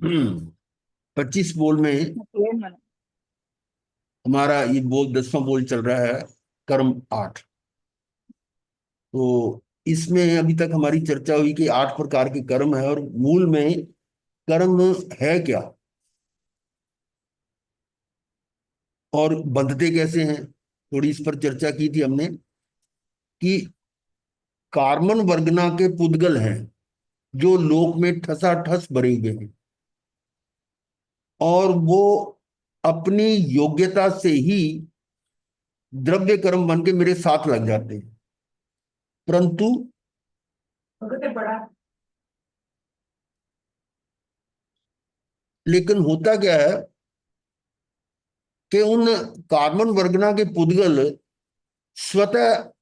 25 बोल में हमारा ये बोल 10वां बोल चल रहा है, कर्म 8। तो इसमें अभी तक हमारी चर्चा हुई कि 8 प्रकार के कर्म है, और मूल में कर्म है क्या और बंधते कैसे हैं, थोड़ी इस पर चर्चा की थी हमने कि कार्बन वर्गना के पुद्गल हैं जो लोक में ठसाठस भरे हुए हैं, और वो अपनी योग्यता से ही द्रव्य कर्म बन के मेरे साथ लग जाते हैं। परंतु लेकिन होता क्या है कि उन कार्बन वर्गना के पुद्गल स्वतः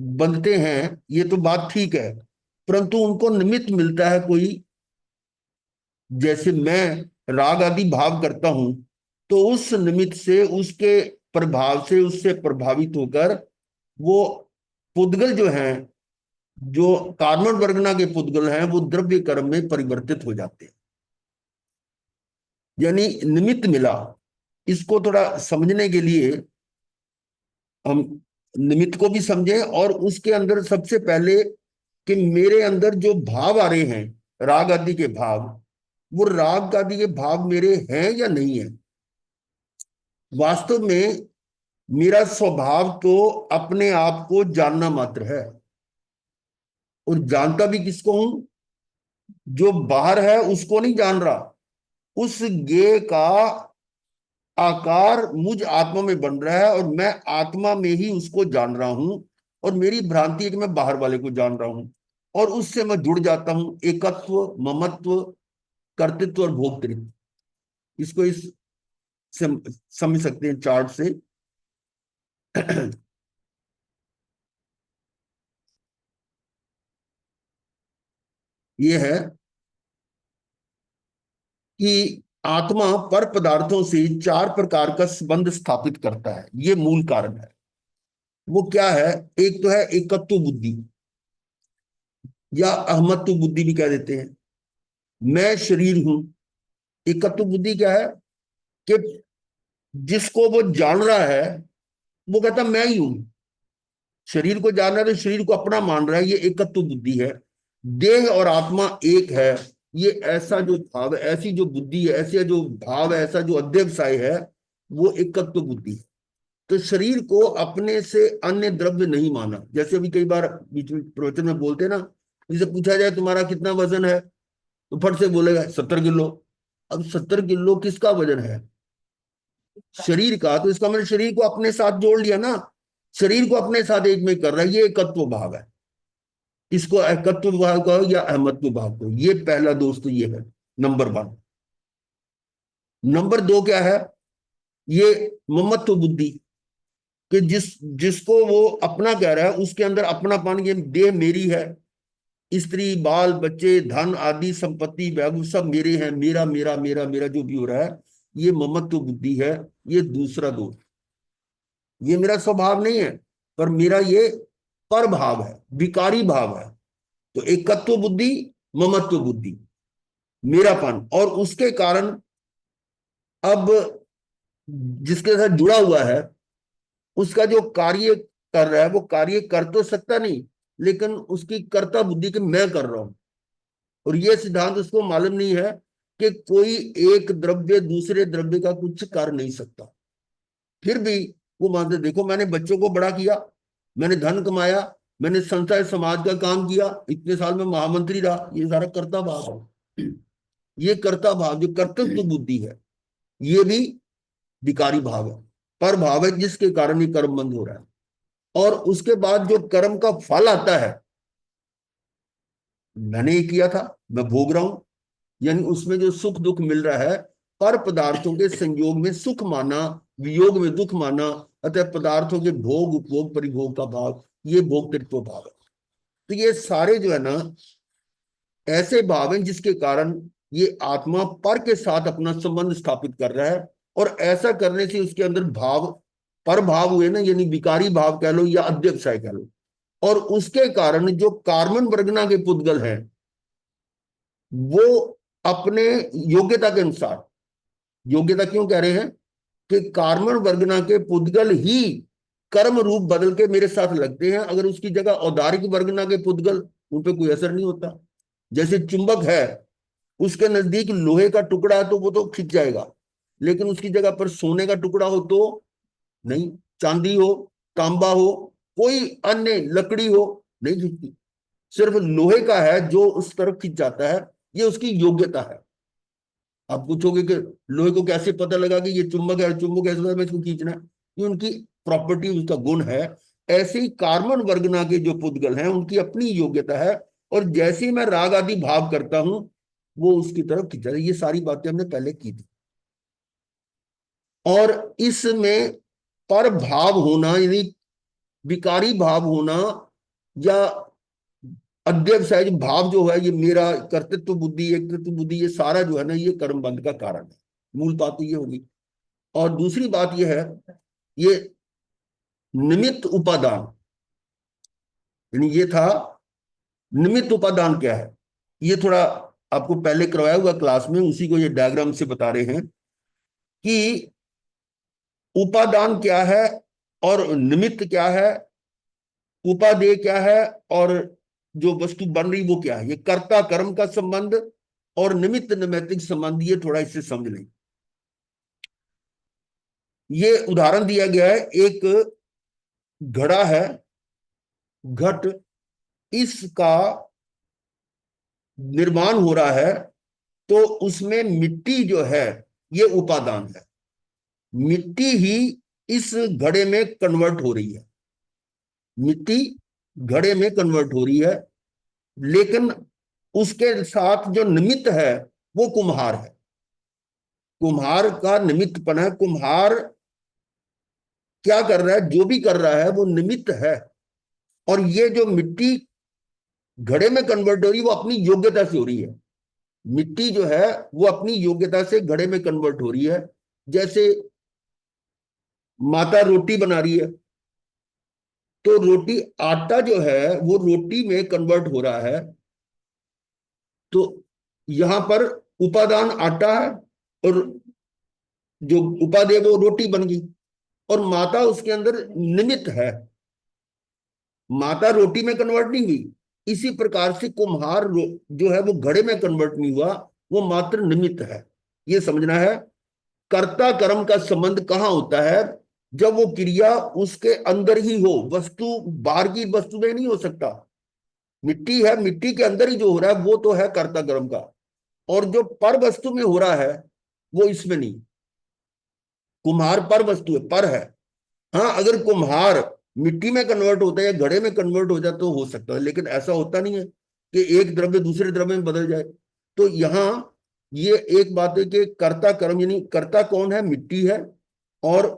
बनते हैं, ये तो बात ठीक है, परंतु उनको निमित्त मिलता है कोई। जैसे मैं राग आदि भाव करता हूं, तो उस निमित्त से, उसके प्रभाव से, उससे प्रभावित होकर वो पुद्गल जो हैं, जो कार्बन वर्गना के पुद्गल हैं, वो द्रव्य कर्म में परिवर्तित हो जाते हैं। यानी निमित्त मिला। इसको थोड़ा समझने के लिए हम निमित्त को भी समझें, और उसके अंदर सबसे पहले कि मेरे अंदर जो भाव आ रहे हैं, राग आदि के भाव, वो राग आदि के भाव मेरे हैं या नहीं है। वास्तव में मेरा स्वभाव तो अपने आप को जानना मात्र है, और जानता भी किसको हूं? जो बाहर है उसको नहीं जान रहा। उस गे का आकार मुझ आत्मा में बन रहा है, और मैं आत्मा में ही उसको जान रहा हूं। और मेरी भ्रांति है कि मैं बाहर वाले को जान रहा हूं, और उससे मैं जुड़ जाता हूं। एकत्व, ममत्व, कर्तृत्व और भोक्तृत्व, इसको इस समझ सकते हैं चार्ट से। ये है कि आत्मा पर पदार्थों से 4 प्रकार का संबंध स्थापित करता है, ये मूल कारण है। वो क्या है? एक तो है एकत्व बुद्धि, या अहमत्व बुद्धि भी कह देते हैं। मैं शरीर हूं। एकत्व बुद्धि क्या है कि जिसको वो जान रहा है, वो कहता मैं ही हूं। शरीर को जान रहा है तो शरीर को अपना मान रहा है, ये एकत्व बुद्धि है। देह और आत्मा एक है, ये ऐसा जो भाव है, ऐसी जो बुद्धि है, ऐसे जो भाव है, ऐसा जो अध्यवसाय है, वो एकत्व बुद्धि है। तो शरीर को अपने से अन्य द्रव्य नहीं माना। जैसे अभी कई बार बीच में प्रवचन में बोलते हैं ना, जिसे पूछा जाए तुम्हारा कितना वजन है, तो फट से बोलेगा 70 किलो। अब 70 किलो किसका वजन है? शरीर का। तो इसका मतलब शरीर को अपने साथ जोड़ लिया ना, शरीर को अपने साथ एक में कर रहा है, ये एकत्व भाव है। इसको एकत्व भाव कहो या अहमत्व भाव कहो, ये पहला दोष तो ये है, नंबर 1। नंबर 2 क्या है? ये ममत्व बुद्धि, कि जिसको वो अपना कह रहा है, उसके अंदर अपनापन, ये देह मेरी है, स्त्री बाल बच्चे धन आदि संपत्ति वैभव सब मेरे हैं, मेरा मेरा मेरा मेरा जो भी हो रहा है, ये ममत्व बुद्धि है। ये दूसरा दोष। ये मेरा स्वभाव नहीं है, पर मेरा ये पर भाव है, विकारी भाव है। तो एकत्व बुद्धि, ममत्व बुद्धि, मेरापन, और उसके कारण अब जिसके साथ जुड़ा हुआ है, उसका जो कार्य कर रहा है, वो कार्य कर तो सकता नहीं, लेकिन उसकी कर्ता बुद्धि के मैं कर रहा हूं। और ये सिद्धांत उसको मालूम नहीं है कि कोई एक द्रव्य दूसरे द्रव्य का कुछ कर नहीं सकता। फिर भी वो मानते, देखो मैंने बच्चों को बड़ा किया, मैंने धन कमाया, मैंने संस्था समाज का काम किया, इतने साल में महामंत्री रहा, ये सारा कर्ता भाव है। ये कर्ता भाव, जो कर्तव्य बुद्धि है, ये भी विकारी भाव है, पर भाव है, जिसके कारण ये कर्म बंद हो रहा है। और उसके बाद जो कर्म का फल आता है, मैंने ये किया था, मैं भोग रहा हूं, यानी उसमें जो सुख दुख मिल रहा है, पर पदार्थों के संयोग में सुख माना, वियोग में दुख माना, अतः पदार्थों के भोग उपभोग परिभोग का भाव, ये भोक्तृत्व भाव है। तो ये सारे जो है ना, ऐसे भाव हैं जिसके कारण ये आत्मा पर के साथ अपना संबंध स्थापित कर रहा है। और ऐसा करने से उसके अंदर भाव, पर भाव हुए ना, यानी विकारी भाव कह लो या अध्यवसाय कह लो। और उसके कारण जो कार्बन वर्गना के पुद्गल हैं, वो अपने योग्यता के अनुसार, योग्यता क्यों कह रहे हैं कि कार्बन वर्गना के पुद्गल ही कर्म रूप बदल के मेरे साथ लगते हैं, अगर उसकी जगह औदारिक वर्गना के पुद्गल, उन पे कोई असर नहीं होता। जैसे चुंबक है, उसके नजदीक लोहे का टुकड़ा है तो वो तो खिंच जाएगा, लेकिन उसकी जगह पर सोने का टुकड़ा हो तो नहीं, चांदी हो, तांबा हो, कोई अन्य लकड़ी हो, नहीं खिंचती। सिर्फ लोहे का है जो उस तरफ खिंच जाता है, ये उसकी योग्यता है। आप पूछोगे कि लोहे को कैसे पता लगा कि ये चुंबक है, चुंबक ऐसे में इसको खींचना है, ये उनकी प्रॉपर्टी, उसका गुण है। ऐसे ही कार्बन वर्गना के जो पुद्गल हैं उनकी अपनी योग्यता है, और जैसे ही मैं राग आदि भाव करता हूं वो उसकी तरफ खिंचा है। ये सारी बातें हमने पहले की थी। और इसमें पर भाव होना यानी विकारी भाव होना, या अध्यवसाय भाव जो है, ये मेरा कर्तृत्व बुद्धि, एकत्व बुद्धि, ये सारा जो है ना, ये कर्म बंध का कारण है। मूल बात तो ये होगी। और दूसरी बात ये है, ये निमित्त उपादान, यानी ये था निमित्त उपादान क्या है, ये थोड़ा आपको पहले करवाया हुआ क्लास में, उसी को ये डायग्राम से बता रहे हैं कि उपादान क्या है और निमित्त क्या है, उपादेय क्या है, और जो वस्तु बन रही वो क्या है। ये कर्ता कर्म का संबंध और निमित्त नैमित्तिक संबंध, ये थोड़ा इससे समझ लें। ये उदाहरण दिया गया है, एक घड़ा है, घट, इसका निर्माण हो रहा है, तो उसमें मिट्टी जो है ये उपादान है। मिट्टी ही इस घड़े में कन्वर्ट हो रही है, मिट्टी घड़े में कन्वर्ट हो रही है, लेकिन उसके साथ जो निमित्त है वो कुम्हार है। कुम्हार का निमित्तपन है। कुम्हार क्या कर रहा है, जो भी कर रहा है वो निमित्त है। और ये जो मिट्टी घड़े में कन्वर्ट हो रही है वो अपनी योग्यता से हो रही है। मिट्टी जो है वो अपनी योग्यता से घड़े में कन्वर्ट हो रही है। जैसे माता रोटी बना रही है, तो रोटी, आटा जो है वो रोटी में कन्वर्ट हो रहा है, तो यहां पर उपादान आटा है, और जो उपादेय वो रोटी बन गई, और माता उसके अंदर निमित्त है। माता रोटी में कन्वर्ट नहीं हुई। इसी प्रकार से कुम्हार जो है वो घड़े में कन्वर्ट नहीं हुआ, वो मात्र निमित्त है। ये समझना है। कर्ता कर्म का संबंध कहां होता है, जब वो क्रिया उसके अंदर ही हो, वस्तु बाहर की वस्तु में नहीं हो सकता। मिट्टी है, मिट्टी के अंदर ही जो हो रहा है वो तो है कर्ता कर्म का, और जो पर वस्तु में हो रहा है वो इसमें नहीं। कुम्हार पर वस्तु है, पर है। हाँ, अगर कुम्हार मिट्टी में कन्वर्ट होता है या घड़े में कन्वर्ट हो जाए तो हो सकता है, लेकिन ऐसा होता नहीं है कि एक द्रव्य दूसरे द्रव्य में बदल जाए। तो यहाँ ये एक बात है कि कर्ता कर्म, यानी कर्ता कौन है, मिट्टी है, और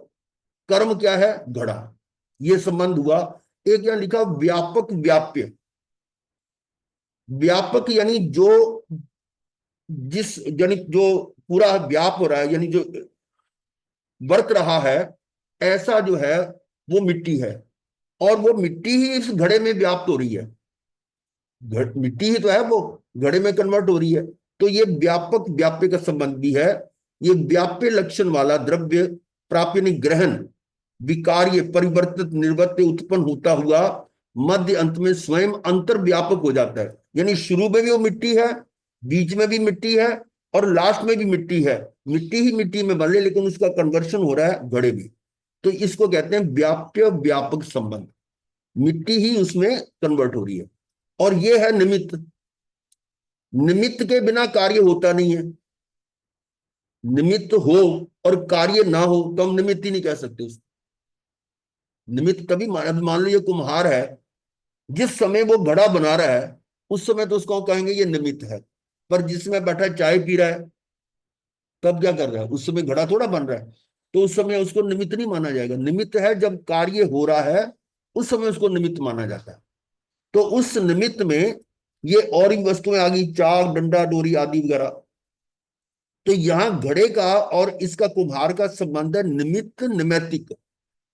कर्म क्या है, घड़ा। ये संबंध हुआ। एक यहाँ लिखा व्यापक व्याप्य। व्यापक यानी जो, जिस, यानी जो पूरा व्याप हो रहा है, यानी जो बरत रहा है, ऐसा जो है वो मिट्टी है, और वो मिट्टी ही इस घड़े में व्याप्त हो रही है। मिट्टी ही तो है, वो घड़े में कन्वर्ट हो रही है। तो ये व्यापक व्याप्य का संबंध भी है। ये व्याप्य लक्षण वाला द्रव्य प्राप्य यानी ग्रहण, विकार्य, परिवर्तित, निर्वर्त्य, उत्पन्न होता हुआ मध्य अंत में स्वयं अंतर व्यापक हो जाता है। यानी शुरू में भी वो मिट्टी है, बीच में भी मिट्टी है, और लास्ट में भी मिट्टी है। मिट्टी ही मिट्टी में बदले, लेकिन उसका कन्वर्शन हो रहा है घड़े में। तो इसको कहते हैं व्याप्य व्यापक संबंध। मिट्टी ही उसमें कन्वर्ट हो रही है। और ये है निमित्त। निमित्त के बिना कार्य होता नहीं है। निमित्त हो और कार्य ना हो तो हम निमित्त ही नहीं कह सकते उसको। निमित्त तभी, मान लीजिए कुम्हार है, जिस समय वो घड़ा बना रहा है उस समय तो उसको कहेंगे ये निमित्त है। पर जिसमें बैठा चाय पी रहा है, तब क्या कर रहा है, उस समय घड़ा थोड़ा बन रहा है, तो उस समय उसको निमित्त नहीं माना जाएगा। निमित्त है जब कार्य हो रहा है, उस समय उसको निमित्त माना जाता है। तो उस निमित्त में ये और भी वस्तुएं आ गई, चाक, डंडा, डोरी आदि वगैरह। तो यहां घड़े का और इसका कुम्हार का संबंध है निमित्त नैमित्तिक।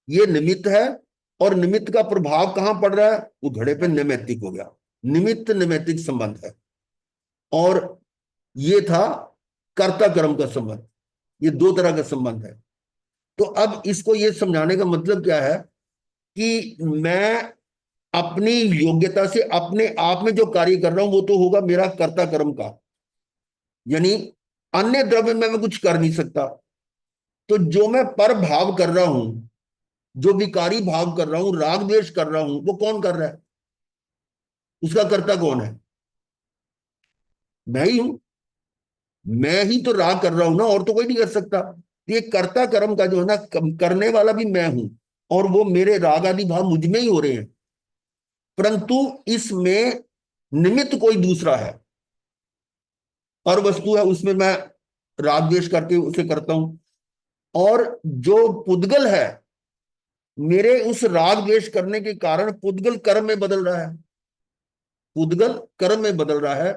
ये निमित्त है, और निमित्त का प्रभाव कहां पड़ रहा है, वो घड़े पे नैमित्तिक हो गया। निमित्त नैमित्तिक संबंध है। और ये था कर्ता कर्म का संबंध। ये दो तरह का संबंध है। तो अब इसको ये समझाने का मतलब क्या है कि मैं अपनी योग्यता से अपने आप में जो कार्य कर रहा हूं वो तो होगा मेरा कर्ता कर्म का, यानी अन्य द्रव्य में मैं कुछ कर नहीं सकता। तो जो मैं पर भाव कर रहा हूं, जो विकारी भाव कर रहा हूं, राग द्वेष कर रहा हूं, वो कौन कर रहा है? उसका कर्ता कौन है? मैं ही हूं। मैं ही तो राग कर रहा हूं ना, और तो कोई नहीं कर सकता। तो ये कर्ता कर्म का जो है ना, करने वाला भी मैं हूं, और वो मेरे राग आदि भाव मुझ में ही हो रहे हैं, परंतु इसमें निमित्त कोई दूसरा है। और वस्तु है, उसमें मैं राग द्वेष करके उसे करता हूं। और जो पुद्गल है, मेरे उस राग द्वेष करने के कारण पुद्गल कर्म में बदल रहा है। पुद्गल कर्म में बदल रहा है।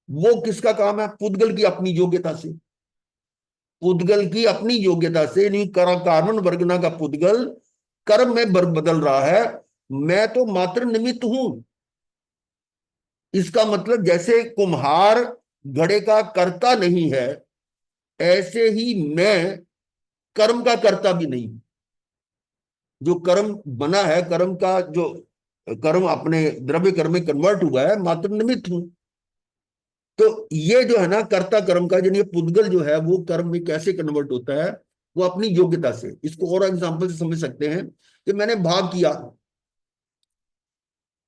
वो किसका काम है? पुद्गल की अपनी योग्यता से। पुद्गल की अपनी योग्यता से, नहीं कार्बन वर्गना का पुद्गल कर्म में बदल रहा है। मैं तो मात्र निमित्त हूं। इसका मतलब जैसे कुम्हार घड़े का कर्ता नहीं है, ऐसे ही मैं कर्म का कर्ता भी नहीं। जो कर्म बना है, कर्म का जो कर्म अपने द्रव्य कर्म में कन्वर्ट हुआ है, मात्र निमित्त हूं। तो ये जो है ना कर्ता कर्म का, यानी पुद्गल जो है वो कर्म में कैसे कन्वर्ट होता है? वो अपनी योग्यता से। इसको और एग्जांपल से समझ सकते हैं कि मैंने भाव किया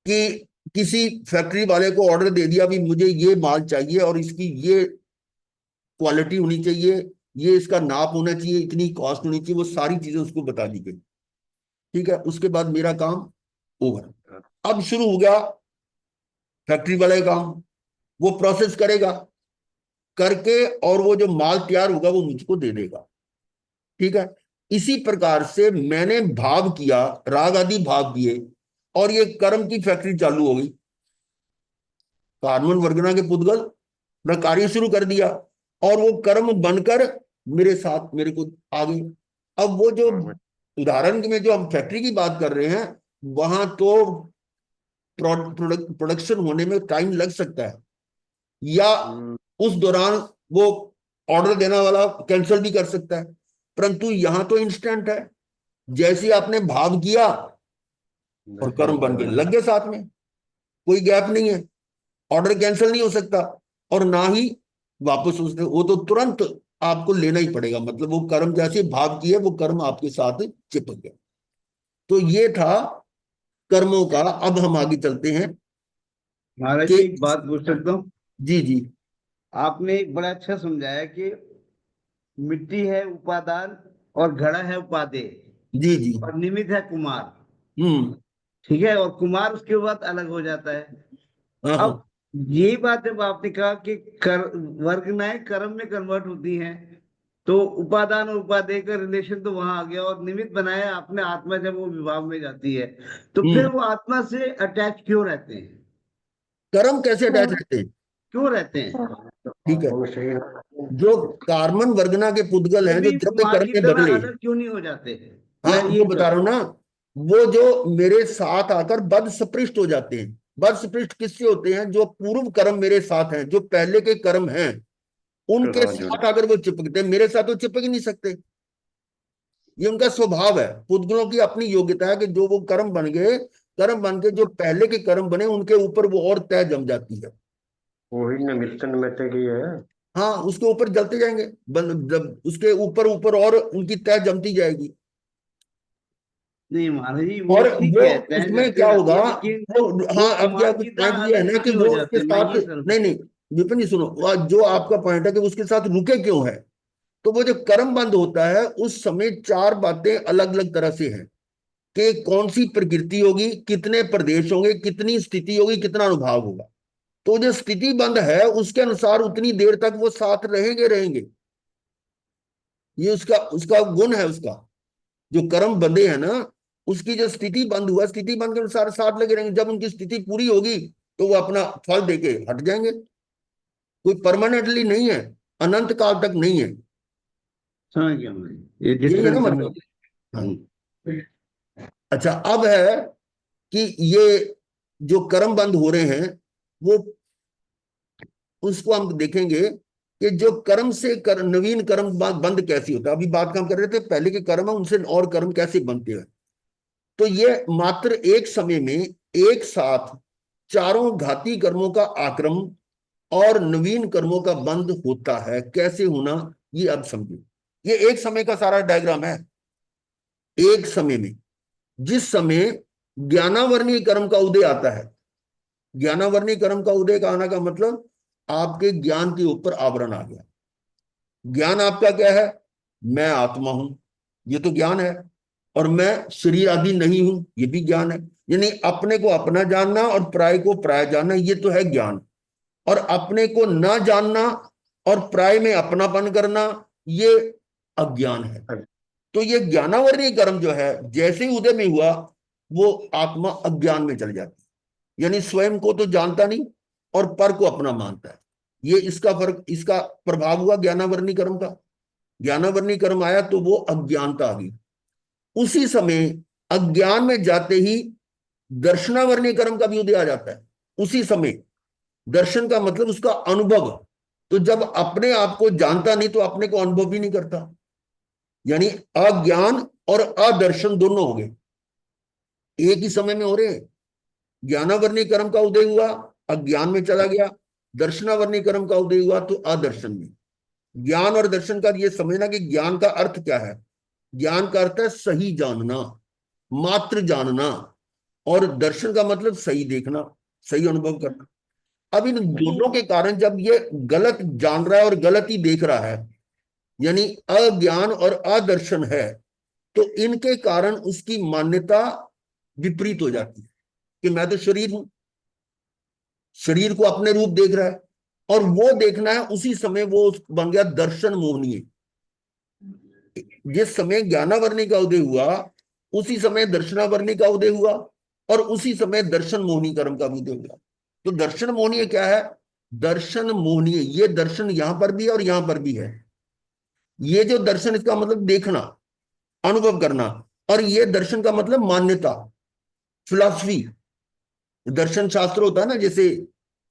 कि किसी फैक्ट्री वाले को ऑर्डर दे दिया भी मुझे ये माल चाहिए और इसकी ये क्वालिटी होनी चाहिए, ये इसका नाप होना चाहिए, इतनी कॉस्ट होनी चाहिए, वो सारी चीजें उसको बता दी गई। ठीक है, उसके बाद मेरा काम ओवर। अब शुरू हो गया फैक्ट्री वाले का काम। वो प्रोसेस करेगा, करके और वो जो माल तैयार होगा वो मुझको दे देगा। ठीक है। इसी प्रकार से मैंने भाव किया, राग आदि भाव किए, और ये कर्म की फैक्ट्री चालू हो गई। कार्बन वर्गना के पुद्गल अपना कार्य शुरू कर दिया, और वो कर्म बनकर मेरे साथ मेरे को आ गई। अब वो जो उदाहरण में जो हम फैक्ट्री की बात कर रहे हैं, वहां तो प्रोडक्शन होने में टाइम लग सकता है, या उस दौरान वो ऑर्डर देने वाला कैंसिल भी कर सकता है। परंतु यहां तो इंस्टेंट है। जैसे ही आपने भाव किया और कर्म बन गए, लग गए साथ में। कोई गैप नहीं है। ऑर्डर कैंसिल नहीं हो सकता, और ना ही वापस उसने, वो तो तुरंत आपको लेना ही पड़ेगा। मतलब वो कर्म जैसे भाव किए, वो कर्म आपके साथ चिपक गया। तो ये था कर्मों का। अब हम आगे चलते हैं महाराज कि जी, एक बात पूछ सकता हूँ? जी जी आपने एक बड़ा अच्छा समझाया कि मिट्टी है उपादान और घड़ा है उपादेय जी जी। और निमित्त है कुमार। हम्म। ठीक है, और कुमार उसके बाद अलग हो जाता है। हाँ हाँ। अब यही बात जब आपने कहा कि वर्गनाएं कर्म में कन्वर्ट होती हैं, तो उपादान और उपादेय का रिलेशन तो वहां आ गया, और निमित्त बनाया आपने आत्मा जब वो विभाग में जाती है, तो फिर हम्म। वो आत्मा से अटैच क्यों रहते हैं? कर्म कैसे अटैच रहते हैं? क्यों रहते हैं? ठीक है। जो कार्बन वर्गना के पुद्गल वो हैं, जो भी द्रव्य कुमार कर्म की में तरह बदले, अलग क्यों नहीं हो जाते? हाँ मैं वो ये बता रहा हूं ना, वो जो मेरे साथ आकर बद स्पृष्ट हो जाते हैं। बद स्पृष्ट किससे होते हैं? जो पूर्व कर्म मेरे साथ हैं, जो पहले के कर्म हैं, उनके साथ अगर वो चिपकते हैं, मेरे साथ वो चिपक ही नहीं सकते। ये उनका स्वभाव है। पुद्गलों की अपनी योग्यता है कि जो वो कर्म बन गए, कर्म बन के जो पहले के कर्म बने, उनके ऊपर वो और तय जम जाती है। वही निमित्त निमित्त की है। हाँ, उसके ऊपर जलते जाएंगे। जब उसके ऊपर ऊपर और उनकी तय जमती जाएगी। नहीं महाराज जी, वो और ठीक वो कहते हैं, उसमें जलती क्या रहती होगा? है, लेकिन वो, वो हाँ, अब क्या कुमार कुछ की पॉइंट तरह ये है अलग ना क्यों कि नहीं हो वो उसके जाते? मैं साथ, ये समझ। नहीं नहीं, विपिन जी सुनो, जो आपका पॉइंट है कि उसके साथ रुके क्यों है, तो वो जो कर्म बंद होता है उस समय चार बातें अलग अलग तरह से हैं कि कौन सी प्रकृति होगी, कितने प्रदेश होंगे, कितनी स्थिति होगी, कितना अनुभाव होगा। तो जो स्थिति बंद है उसके अनुसार उतनी देर तक वो साथ रहेंगे रहेंगे। ये उसका उसका गुण है उसका। जो कर्म बंधे हैं ना, उसकी जो स्थिति बंद हुआ, स्थिति बंद के अनुसार साथ लगे रहेंगे। जब उनकी स्थिति पूरी होगी तो वो अपना फल देके हट जाएंगे। कोई परमानेंटली नहीं है, अनंत काल तक नहीं है। समझ गया मैं, ये यही है ना डिफरेंस समझ मतलब। गया। हाँ। अच्छा, अब है कि ये जो कर्म बंद हो रहे हैं, वो उसको हम देखेंगे कि जो कर्म से नवीन कर्म बंद कैसी होता है। अभी बात हम कर रहे थे पहले के कर्म है उनसे और कर्म कैसे बनते हैं। तो ये मात्र एक समय में एक साथ चारों घाती कर्मों का आक्रम और नवीन कर्मों का बंद होता है। कैसे होना, ये अब समझो। ये एक समय का सारा डायग्राम है। एक समय में जिस समय ज्ञानावर्णीय कर्म का उदय आता है, ज्ञानावर्णीय कर्म का उदय का आना का मतलब आपके ज्ञान के ऊपर आवरण आ गया। ज्ञान आपका क्या है? मैं आत्मा हूं, ये तो ज्ञान है। और मैं शरीर आदि नहीं हूं, ये भी ज्ञान है। यानी अपने को अपना जानना और पराय को पराय जानना, ये तो है ज्ञान। और अपने को ना जानना और पराय में अपनापन करना, ये अज्ञान है। तो ये ज्ञानावर्णीय कर्म जो है जैसे ही उदय में हुआ, वो आत्मा अज्ञान में चल जाती है। यानी स्वयं को तो जानता नहीं और पर को अपना मानता है। ये इसका फर्क, इसका प्रभाव हुआ ज्ञानावर्णीय कर्म का। ज्ञानावर्णीय कर्म आया तो वो अज्ञानता आ गई। उसी समय अज्ञान में जाते ही दर्शनावर्णीय कर्म का भी उदय आ जाता है। उसी समय दर्शन का मतलब उसका अनुभव। तो जब अपने आप को जानता नहीं तो अपने को अनुभव भी नहीं करता। यानी अज्ञान और अदर्शन दोनों हो गए, एक ही समय में हो रहे हैं। ज्ञानावर्णीय कर्म का उदय हुआ, अज्ञान में चला गया। दर्शनावर्णीय कर्म का उदय हुआ तो अदर्शन में। ज्ञान और दर्शन का ये समझना कि ज्ञान का अर्थ क्या है। ज्ञान का अर्थ है सही जानना, मात्र जानना। और दर्शन का मतलब सही देखना, सही अनुभव करना। अब इन दोनों के कारण जब ये गलत जान रहा है और गलत ही देख रहा है, यानी अज्ञान और अदर्शन है, तो इनके कारण उसकी मान्यता विपरीत हो जाती है कि मैं तो शरीर हूं, शरीर को अपने रूप देख रहा है। और वो देखना है, उसी समय वो बन गया दर्शन मोहनीय। जिस समय ज्ञानावर्णी का उदय हुआ उसी समय दर्शनावर्णी का उदय हुआ, और उसी समय दर्शन मोहनी कर्म का भी उदय हुआ। तो दर्शन मोहनीय क्या है? दर्शन मोहनीय, ये दर्शन यहां पर भी है और यहां पर भी है। ये जो दर्शन, इसका मतलब देखना, अनुभव करना। और ये दर्शन का मतलब मान्यता, फिलॉसफी। दर्शन शास्त्र होता है ना, जैसे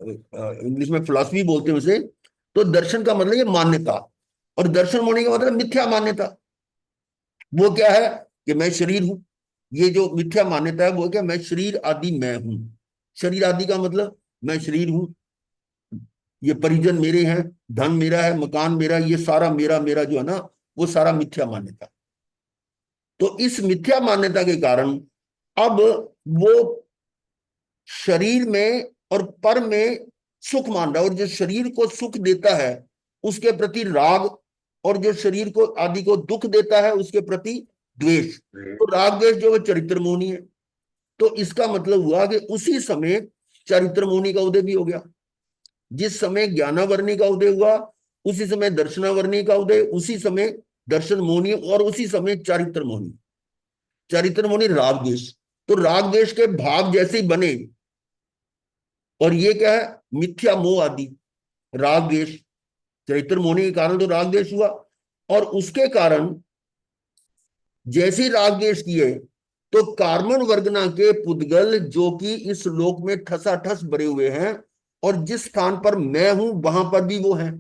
इंग्लिश में फिलॉसफी बोलते हैं उसे। तो दर्शन का मतलब ये मान्यता, और दर्शन होने का मतलब मिथ्या मान्यता। वो क्या है कि मैं शरीर हूं। ये जो मिथ्या मान्यता है वो क्या, मैं शरीर आदि मैं हूं। शरीर आदि का मतलब मैं शरीर हूं, ये परिजन मेरे हैं, धन मेरा है, मकान मेरा, ये सारा मेरा मेरा जो है ना, वो सारा मिथ्या मान्यता। तो इस मिथ्या मान्यता के कारण अब वो शरीर में और पर में सुख मान रहा है। और जो शरीर को सुख देता है उसके प्रति राग, और जो शरीर को आदि को दुख देता है उसके प्रति द्वेष। तो राग द्वेष जो है चरित्र मोहनी है। तो इसका मतलब हुआ कि उसी समय चरित्र मोहनी का उदय भी हो गया। जिस समय ज्ञानावर्णी का उदय हुआ उसी समय दर्शनावर्णी का उदय, उसी समय दर्शन मोहनी, और उसी समय चारित्र मोहनी। चारित्र मोहनी राग द्वेष। तो राग द्वेष के भाव जैसे ही बने, और ये क्या है, मिथ्या मोह आदि, राग द्वेष। चरित्र मोहनी के कारण तो राग द्वेष हुआ, और उसके कारण जैसे ही राग द्वेष किए तो कार्बन वर्गना के पुद्गल जो कि इस लोक में ठसाठस भरे हुए हैं, और जिस स्थान पर मैं हूं वहां पर भी वो है।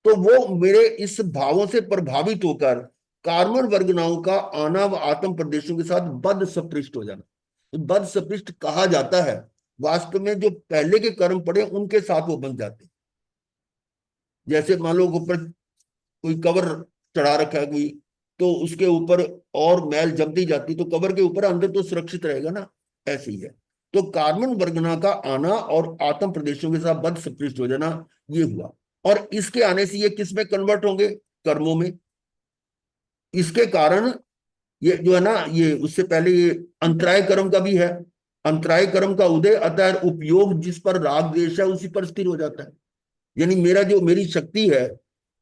तो वो मेरे इस भावों से प्रभावित होकर कार्बन वर्गनाओं का आना व आत्म प्रदेशों के साथ बद्ध सपृष्ट हो जाना। तो बद्ध सपृष्ट कहा जाता है, वास्तव में जो पहले के कर्म पड़े उनके साथ वो बन जाते हैं। जैसे मान लो ऊपर कोई कवर चढ़ा रखा है कोई, तो उसके ऊपर और मैल जमती जाती, तो कवर के ऊपर अंदर तो सुरक्षित रहेगा ना। ऐसे ही है। तो कार्बन वर्गना का आना और आत्म प्रदेशों के साथ बद्ध सपृष्ट हो जाना, ये हुआ। और इसके आने से ये किस में कन्वर्ट होंगे? कर्मों में। इसके कारण ये जो है ना, ये उससे पहले ये अंतराय कर्म का भी है। अंतराय कर्म का उदय, अतः उपयोग जिस पर राग द्वेष है उसी पर स्थिर हो जाता है। यानी मेरा जो, मेरी शक्ति है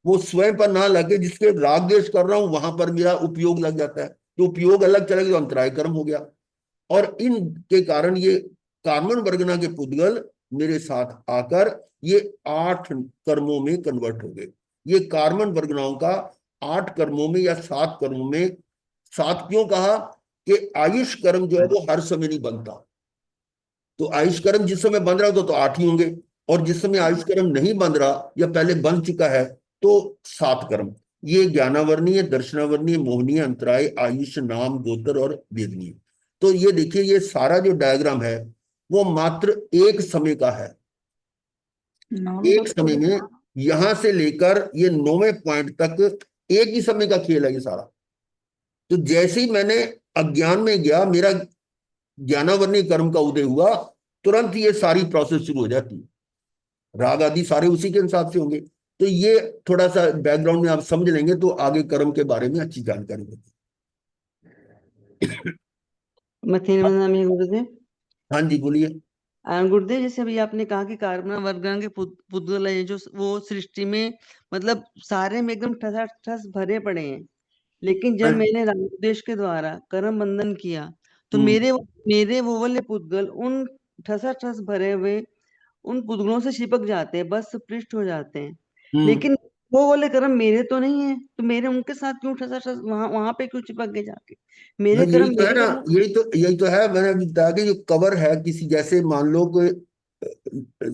वो स्वयं पर ना लगे, जिसके राग द्वेष कर रहा हूं वहां पर मेरा उपयोग लग जाता है। तो उपयोग अलग चला गया तो अंतराय कर्म हो गया। और इनके कारण ये कार्बन वर्गना के पुद्गल मेरे साथ आकर ये 8 कर्मों में कन्वर्ट हो गए। ये कार्बन वर्गनाओं का 8 कर्मों में या 7 कर्मों में। 7 क्यों कहा? कि आयुष कर्म जो है वो हर समय नहीं बनता। तो आयुष कर्म जिस समय बन रहा होता तो 8 ही होंगे। और जिस समय आयुष कर्म नहीं बन रहा या पहले बन चुका है तो 7 कर्म। ये ज्ञानावर्णीय, दर्शनावर्णीय, मोहनीय, अंतराय, आयुष, नाम, गोत्र और वेदनीय। तो ये देखिए, ये सारा जो डायग्राम है वो मात्र एक समय का है। एक समय में यहां से लेकर ये 9वें पॉइंट तक एक ही समय का खेल है ये सारा। तो जैसे ही मैंने अज्ञान में गया, मेरा ज्ञानावर्णीय कर्म का उदय हुआ, तुरंत ये सारी प्रोसेस शुरू हो जाती है। राग आदि सारे उसी के हिसाब से होंगे। तो ये थोड़ा सा बैकग्राउंड में आप समझ लेंगे तो आगे कर्म के बारे में अच्छी जानकारी होगी। मथेनमनामी गुरुदेव। हाँ जी, बोलिए। गुरुदेव, जैसे अभी आपने कहा कि कार्बन वर्गन के पुद्गल है जो वो सृष्टि में मतलब सारे में एकदम ठस भरे पड़े हैं, लेकिन जब मैंने रामोपदेश के द्वारा कर्म बंधन किया तो मेरे वो वाले पुद्गल उन ठस भरे हुए उन पुद्गलों से चिपक जाते हैं, बस पृष्ठ हो जाते हैं। लेकिन वो वाले कर्म मेरे तो नहीं है, तो मेरे उनके साथ क्यों ठस वहां पे क्यों चिपक गए जाके? मेरे यही कर्म तो है मेरे ना, कर्म यही तो है। मैंने अभी बताया कि जो कवर है किसी, जैसे मान लो कोई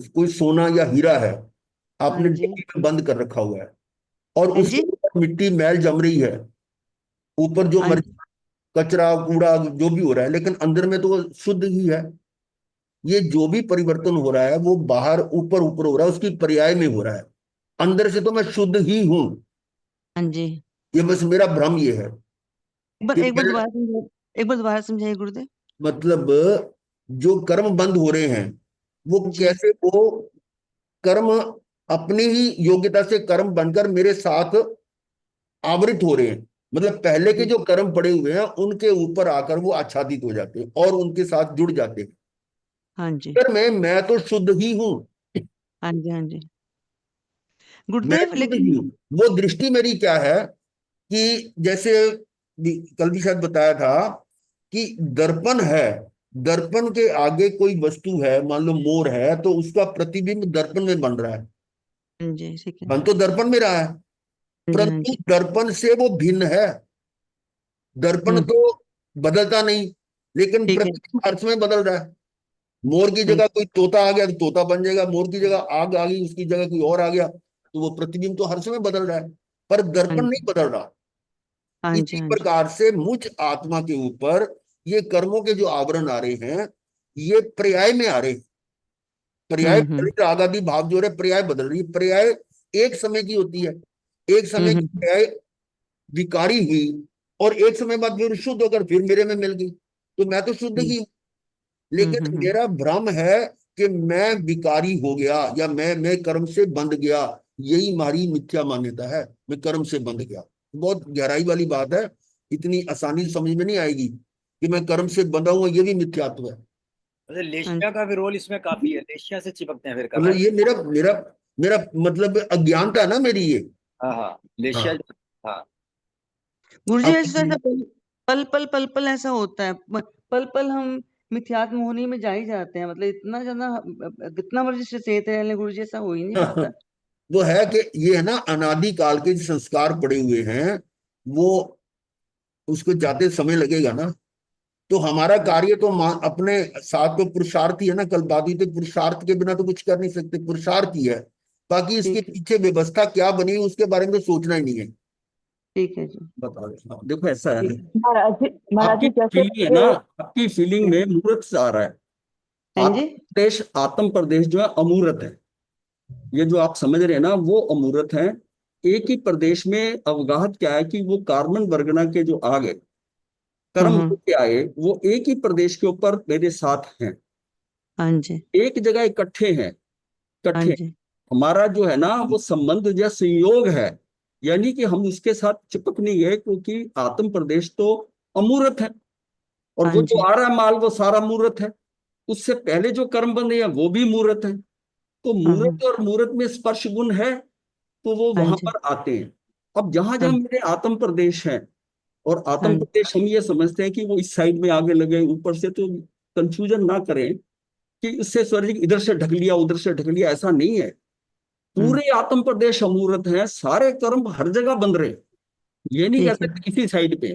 कोई सोना या हीरा है, हाँ आपने जी, डिब्बी में बंद कर रखा हुआ है और हाँ उसके जी, ऊपर मिट्टी मैल जम रही है, ऊपर जो हाँ जी, कचरा कूड़ा जो भी हो रहा है, लेकिन अंदर में तो वो शुद्ध ही है। ये जो भी परिवर्तन हो रहा है वो बाहर ऊपर ऊपर हो रहा है, उसकी पर्याय में हो रहा है। अंदर से तो मैं शुद्ध ही हूं। हाँ जी। ये बस मेरा भ्रम ये है कि एक बार मैं, दोबारा समझाइए, एक बार दोबारा समझाइए गुरुदेव। मतलब जो कर्म बंद हो रहे हैं वो जी, कैसे, वो कर्म अपनी ही योग्यता से कर्म बनकर मेरे साथ आवृत हो रहे हैं। मतलब पहले के जी, जो कर्म पड़े हुए हैं उनके ऊपर आकर वो आच्छादित हो जाते हैं और उनके साथ जुड़ जाते हैं। हाँ जी, फिर मैं तो शुद्ध ही हूं। हाँ जी, हाँ जी मैं गुरुदेव। शुद्ध ही लेकिन हूं। वो दृष्टि मेरी क्या है कि जैसे कल भी शायद बताया था कि दर्पण है, दर्पण के आगे कोई वस्तु है, मान लो मोर है, तो उसका प्रतिबिंब दर्पण में बन रहा है। हाँ जी, ठीक है। बन तो दर्पण में रहा है, हाँ जी, हाँ परंतु जी। दर्पण से वो भिन्न है। दर्पण तो हम्म, बदलता नहीं, लेकिन ठीक है। प्रतिबिंब हर समय बदल रहा है। मोर की हाँ जगह कोई तोता आ गया तो तोता बन जाएगा, मोर की जगह आग आ गई, उसकी जगह कोई और आ गया, तो वो प्रतिबिंब तो हर समय बदल रहा है, पर हाँ दर्पण नहीं जी, बदल रहा। हाँ जी, इसी हाँ जी, प्रकार से मुझ आत्मा के ऊपर ये कर्मों के जो आवरण आ रहे हैं, ये पर्याय में आ रहे हैं। पर्याय बदल हम्म, रही, राग आदि भाव जो है पर्याय बदल रही है। पर्याय एक समय की होती है, एक समय की हम्म, पर्याय विकारी हुई और एक समय बाद फिर शुद्ध होकर फिर मेरे में मिल गई, तो मैं तो शुद्ध ही हूं। लेकिन हम्म। मेरा भ्रम है कि मैं विकारी हो गया या मैं कर्म से बंध गया। यही हमारी मिथ्या मान्यता है, मैं कर्म से बंध गया। बहुत गहराई वाली बात है, इतनी आसानी से समझ में नहीं आएगी कि मैं कर्म से बंधा हुआ, ये भी मिथ्यात्व है। वैसे हाँ लेशिया का भी रोल इसमें काफी है, लेशिया से चिपकते हैं फिर मतलब कर्म। ये मेरा मेरा मेरा मतलब अज्ञानता है ना मेरी ये। हाँ हाँ, लेशिया। हाँ। हाँ। गुरुजी, अब ऐसा ऐसा पल पल ऐसा होता है। पल पल हम मिथ्यात्म होने में जा ही जाते हैं, मतलब इतना ज्यादा कितना मर्जी सचेत है लेकिन गुरुजी ऐसा हो ही नहीं पाता। वो है कि ये है ना, अनादि काल के जो संस्कार पड़े हुए हैं, वो उसको जाते समय लगेगा ना। तो हमारा हाँ, कार्य तो अपने साथ तो पुरुषार्थ ही है ना। कल बात हुई थी, पुरुषार्थ के बिना तो कुछ कर नहीं सकते, पुरुषार्थ ही है। बाकी इसके ठीक है, पीछे व्यवस्था क्या बनी उसके बारे में तो सोचना ही नहीं है। ठीक है जी, बताओ। हाँ, देखो ऐसा है, ठीक महाराज जी, महाराज आपकी जी जैसे फीलिंग है ना, आपकी फीलिंग है। में मूर्ख से आ रहा है। हाँ जी, आत्म प्रदेश जो है अमूर्त है। ये जो आप समझ रहे हैं ना वो अमूर्त है। एक ही प्रदेश में अवगाहत क्या है कि वो कार्बन वर्गना के जो आ गए, कर्म हम्म, के आए, वो एक ही प्रदेश के ऊपर मेरे साथ हैं, हाँ जी, एक जगह इकट्ठे हैं, हाँ इकट्ठे। जी, हमारा जो है ना वो संबंध या संयोग है, यानी कि हम उसके साथ चिपक नहीं गए, क्योंकि आत्म प्रदेश तो अमूर्त है और हाँ वो जो जी, आ रहा है माल वो सारा मूर्त है। उससे पहले जो कर्म बंधे हैं वो भी मूर्त है। तो हाँ हाँ, मूर्त और मूर्त में स्पर्श गुण है, तो वो हाँ वहां जी, पर आते हैं। अब जहां हाँ जहां मेरे आत्म प्रदेश है, और आत्म हाँ प्रदेश हम ये समझते हैं कि वो इस साइड में आगे लगे ऊपर से, तो कंफ्यूजन ना करें कि इससे स्वर्ग इधर से ढक लिया उधर से ढक लिया, ऐसा नहीं है। पूरे आत्म प्रदेश अमूर्त हैं, सारे कर्म हर जगह बन रहे हैं। ये नहीं कह ठीक है, सकते किसी साइड पे।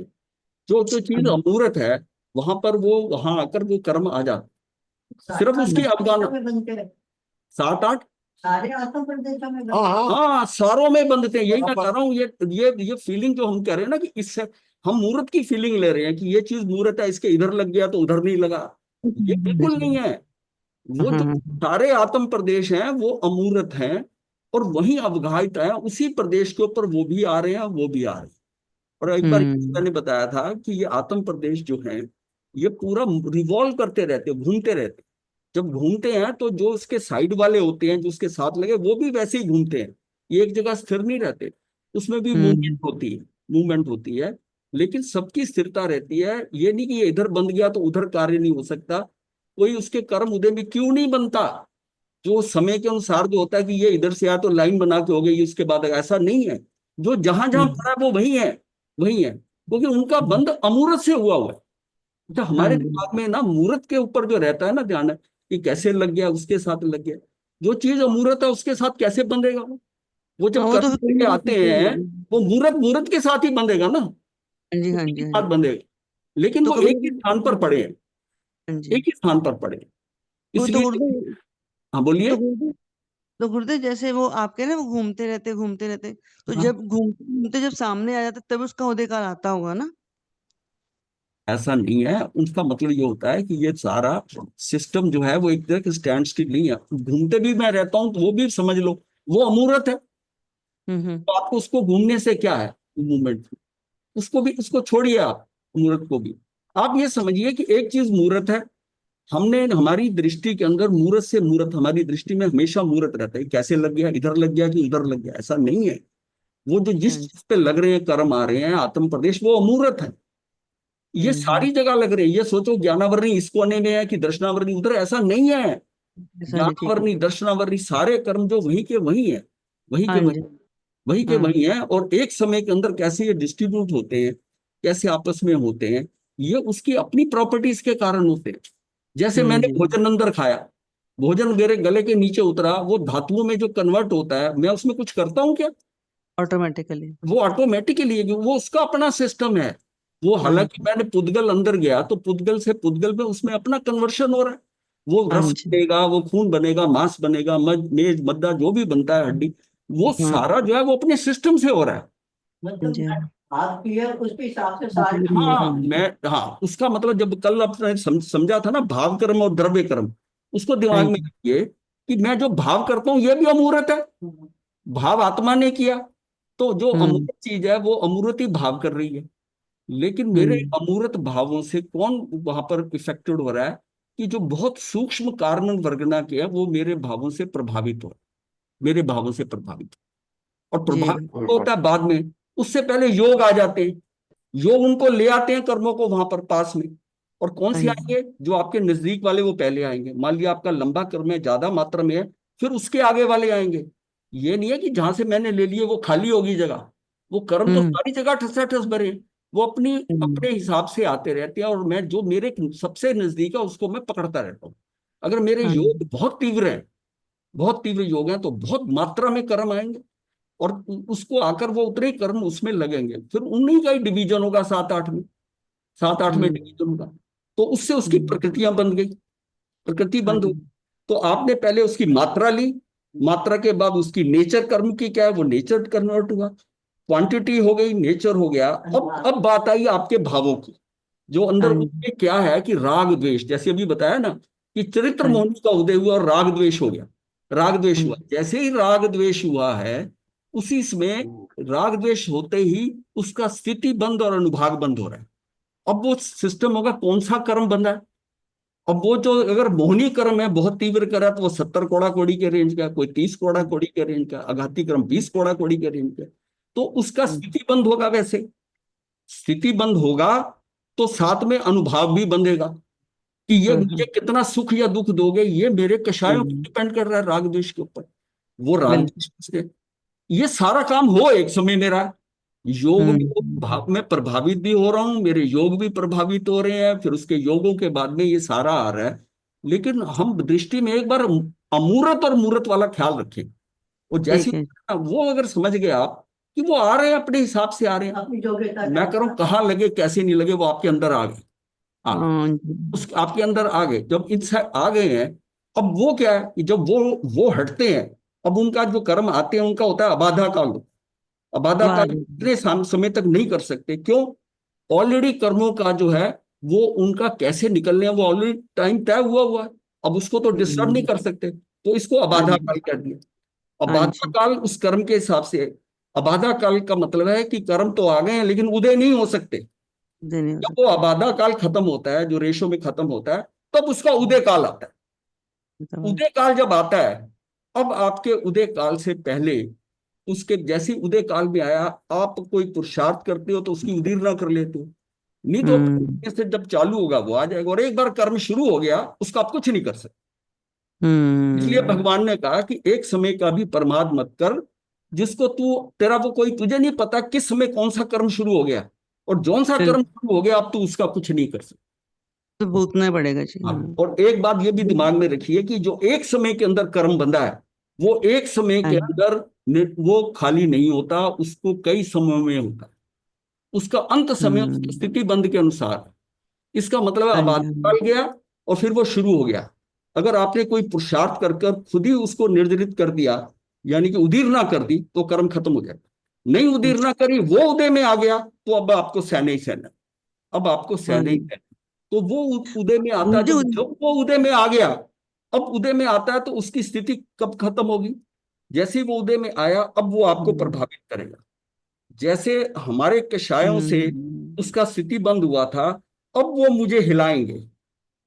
जो जो चीज हाँ, अमूर्त है वहां पर वो, वहां आकर वो कर्म आ जाता, सिर्फ उसकी अवगाहन। 7-8। सारे आत्म प्रदेशों में हाँ हाँ हाँ, सारों में बंधते हैं। यही मैं कह रहा हूँ, ये फीलिंग जो हम कह रहे हैं ना कि इससे हम मूर्त की फीलिंग ले रहे हैं कि ये चीज मूर्त है, इसके इधर लग गया तो उधर नहीं लगा। ये बिल्कुल नहीं है। वो जो सारे आत्म प्रदेश हैं वो अमूर्त हैं, और वही अवगाहित है, उसी प्रदेश के ऊपर वो भी आ रहे हैं, वो भी आ रहे हैं। और एक बार मैंने बताया था कि ये आत्म प्रदेश जो है ये पूरा रिवॉल्व करते रहते, घूमते रहते। जब घूमते हैं तो जो उसके साइड वाले होते हैं, जो उसके साथ लगे, वो भी वैसे ही घूमते हैं। ये एक जगह स्थिर नहीं रहते, उसमें भी मूवमेंट होती है, लेकिन सबकी स्थिरता रहती है। ये नहीं कि ये इधर बंध गया तो उधर कार्य नहीं हो सकता। कोई उसके कर्म उदय में क्यों नहीं बनता, जो समय के अनुसार जो होता है कि ये इधर से आया तो लाइन बना के हो गई, उसके बाद ऐसा नहीं है। जो जहां जहां पड़ा है वो वही है, वही है, क्योंकि उनका बंध अमूर्त से हुआ है। तो हमारे दिमाग में ना मूर्त के ऊपर जो रहता है ना ध्यान, है कि कैसे लग गया, उसके साथ लग गया। जो चीज अमूर्त है उसके साथ कैसे बंधेगा वो जब वो तो कर्म लेके आते हैं, वो मूर्त मूर्त के साथ ही बंधेगा ना, हाँ जी, हाँ उसी जी, के हाँ साथ जी। बंधेगा। लेकिन तो वो कभी एक ही स्थान पर पड़े हैं, हाँ जी, एक ही स्थान पर पड़े हैं। वो तो इसलिए गुरुदेव हाँ बोलिए। तो गुरुदेव तो गुरुदेव जैसे वो आप कह रहे हैं वो घूमते रहते, तो हाँ, जब घूमते घूमते जब सामने आ जाते तब उसका उदय काल आता होगा ना। ऐसा नहीं है। उसका मतलब ये होता है कि ये सारा सिस्टम जो है वो एक तरह के स्टैंड स्टिल नहीं है। घूमते भी मैं रहता हूँ तो वो भी समझ लो वो अमूर्त है। हम्म। तो आपको उसको घूमने से क्या है, मूवमेंट, उसको भी, उसको छोड़िए आप, मूर्त को भी। आप ये समझिए कि एक चीज मूर्त है, हमने हमारी दृष्टि के अंदर मूर्त से मूर्त, हमारी दृष्टि में हमेशा मूर्त रहता है। कैसे लग गया, इधर लग गया कि उधर लग गया, ऐसा नहीं है। वो जो जिस हाँ जी। चीज पे लग रहे हैं, कर्म आ रहे हैं, आत्म प्रदेश, वो अमूर्त है। ये हम्म। सारी जगह लग रही है। ये सोचो ज्ञानावरणी इस कोने में है कि दर्शनावरणी उधर, ऐसा नहीं है। हाँ जी, ठीक है। ज्ञानावरणी दर्शनावरणी सारे कर्म जो वही के वही है, वही के हाँ वही, जी। वही के हाँ। वही है। और एक समय के अंदर कैसे ये डिस्ट्रीब्यूट होते हैं, कैसे आपस में होते हैं, ये उसकी अपनी प्रॉपर्टीज के कारण होते हैं। जैसे मैंने जी। भोजन अंदर खाया, भोजन मेरे गले के नीचे उतरा, वो धातुओं में जो कन्वर्ट होता है, मैं उसमें कुछ करता हूँ क्या? ऑटोमेटिकली। वो ऑटोमेटिकली, वो उसका अपना सिस्टम है। वो हाँ हालांकि जी। मैंने पुद्गल अंदर गया तो पुद्गल से पुद्गल में उसमें अपना कन्वर्शन हो रहा है। वो हाँ रस जी। बनेगा, वो खून बनेगा, मांस बनेगा, मेज मद्दा जो भी बनता है, हड्डी, वो हाँ सारा जो है वो अपने सिस्टम से हो रहा है। मतलब जी। हाथ पीए उसके हिसाब से सारे हाँ मैं, हाँ उसका मतलब जब कल आपने समझा था ना भाव कर्म और द्रव्य कर्म, उसको हाँ दिमाग में जी। रखिए कि मैं जो भाव करता हूँ ये भी अमूर्त है। भाव आत्मा ने किया, तो जो हम्म। अमूर्त चीज है वो अमूर्त ही भाव कर रही है। लेकिन मेरे हम्म। अमूर्त भावों से कौन वहां पर इफेक्टेड हो रहा है, कि जो बहुत सूक्ष्म कारण वर्गना के है वो मेरे भावों से प्रभावित हो रहा है, मेरे भावों से प्रभावित। और जी। प्रभावित तो होता है बाद में, उससे पहले योग आ जाते हैं। योग उनको ले आते हैं कर्मों को वहां पर पास में। और कौन हाँ से जी। आएंगे, जो आपके नजदीक वाले वो पहले आएंगे। मान लिया आपका लंबा कर्म है, ज्यादा मात्रा में है, फिर उसके आगे वाले आएंगे। ये नहीं है कि जहां से मैंने ले लिए वो खाली होगी जगह। वो कर्म तो हम्म। सारी जगह ठसाठस भरे हैं। वो अपनी हम्म। अपने हिसाब से आते रहते हैं, और मैं जो मेरे सबसे नजदीक है उसको मैं पकड़ता रहता हूँ। अगर मेरे हाँ जी। योग बहुत तीव्र है, बहुत तीव्र योग है, तो बहुत मात्रा में कर्म आएंगे। और उसको आकर वो उतने ही कर्म उसमें लगेंगे, फिर उन्हीं का ही डिवीजन होगा 7-8 में, 7-8 में हम्म। डिवीजन होगा। तो उससे उसकी हम्म। प्रकृतियां बन गई, प्रकृति हाँ बंद हो। जी। तो आपने पहले उसकी मात्रा ली, मात्रा के बाद उसकी नेचर कर्म की क्या है, वो नेचर कन्वर्ट हुआ, क्वांटिटी हो गई, नेचर हो गया। अब बात आई आपके भावों की, जो अंदर हाँ जी। उसमें क्या है कि राग द्वेष, जैसे अभी बताया ना कि चरित्र हाँ जी। मोहनी का उदय हुआ और राग द्वेष हो गया। राग द्वेष हाँ हुआ, जी। जैसे ही राग द्वेष हुआ है, उसी में राग द्वेष होते ही उसका स्थिति बंद और अनुभाग बंद हो रहा है। अब वो सिस्टम होगा कौन सा कर्म बंधा है। अब वो जो अगर मोहनी कर्म है, बहुत तीव्र कर है, तो वो 70 कोड़ा कोड़ी के रेंज का, कोई 30 कोड़ा कोड़ी के रेंज का, आघाती कर्म 20 कोड़ा कोड़ी के रेंज का। तो उसका हाँ जी। स्थिति बंद होगा। वैसे स्थिति बंद होगा तो साथ में अनुभाव भी बंधेगा, कि ये हाँ। हाँ। मुझे कितना सुख या दुख दोगे, ये मेरे कषायों पर हम्म। डिपेंड कर रहा है, राग द्वेष के ऊपर। वो राग बिल्कुल। द्वेष से ये सारा काम हो एक समय मेरा, योग भी हम्म। भाव में प्रभावित भी हो रहा हूँ, मेरे योग भी प्रभावित हो रहे हैं, फिर उसके योगों के बाद में ये सारा आ रहा है। लेकिन हम दृष्टि में एक बार अमूर्त और मूर्त वाला ख्याल रखें। और जैसे ठीक है। वो अगर समझ गए आप कि वो आ रहे हैं अपने हिसाब से आ रहे हैं, अपनी योग्यता मैं कह रहा हूँ कहाँ लगे कैसे नहीं लगे, वो आपके अंदर आ गए, आ गए, हाँ जी। उस आपके अंदर आ गए। जब इनसे आ गए हैं अब वो क्या है कि जब वो हटते हैं, अब उनका जो कर्म आते हैं उनका होता है अबाधा काल। अबाधा काल वाह इतने समय तक नहीं कर सकते, क्यों? ऑलरेडी कर्मों का जो है वो उनका कैसे निकलने हैं वो ऑलरेडी टाइम तय हुआ हुआ है। अब उसको तो डिस्टर्ब नहीं कर सकते, तो इसको हाँ अबाधा जी काल कर दिया। हाँ अबाधा जी काल उस कर्म के हिसाब से है। अबाधा काल का मतलब है कि कर्म तो आ गए हैं लेकिन उदय नहीं हो सकते। उदय नहीं हो जब वो सकता। अबाधा काल खत्म होता है, जो रेशो में खत्म होता है, तब उसका उदय काल आता है। मतलब उदय काल जब आता है, अब आपके उदय काल से पहले, उसके जैसे उदय काल में आया, आप कोई पुरुषार्थ करते हो तो उसकी उदीरना कर लेते हो। नहीं तो हम्म से जब चालू होगा वो आ जाएगा, और एक बार कर्म शुरू हो गया उसका आप कुछ नहीं कर सकते। इसलिए हम्म भगवान ने कहा कि एक समय का भी प्रमाद मत कर, जिसको तू, तेरा वो कोई, तुझे नहीं पता किस समय कौन सा कर्म शुरू हो गया, और जौन सा कर्म बिल्कुल, शुरू हो गया अब तू उसका कुछ नहीं कर सकता। तो भुगतना ही पड़ेगा जी। हाँ, और एक बात ये भी दिमाग में रखिए कि जो एक समय के अंदर कर्म बंधा है, वो एक समय हाँ के अंदर वो खाली नहीं होता, उसको कई समयों में होता है। उसका अंत समय उसकी हम्म स्थिति बंध के अनुसार है। इसका मतलब है हाँ अब जी आदमी निकाल गया और फिर वो शुरू हो गया। अगर आपने कोई पुरुषार्थ कर कर खुद ही उसको निर्जरित कर दिया, यानी कि उदीर ना कर दी, तो कर्म खत्म हो जाएगा। नहीं उदीर ना करी, वो उदय में आ गया, तो अब आपको सहना ही सहना। अब आपको हाँ सहना ही जी। सहना। तो वो उदय में आता है, मुझे जब वो उदय में आ गया, अब उदय में आता है तो उसकी स्थिति कब खत्म होगी? जैसे ही वो उदय में आया, अब वो आपको हम्म प्रभावित करेगा। जैसे हमारे कषायों से हम्म उसका स्थिति बंद हुआ था, अब वो मुझे हिलाएंगे।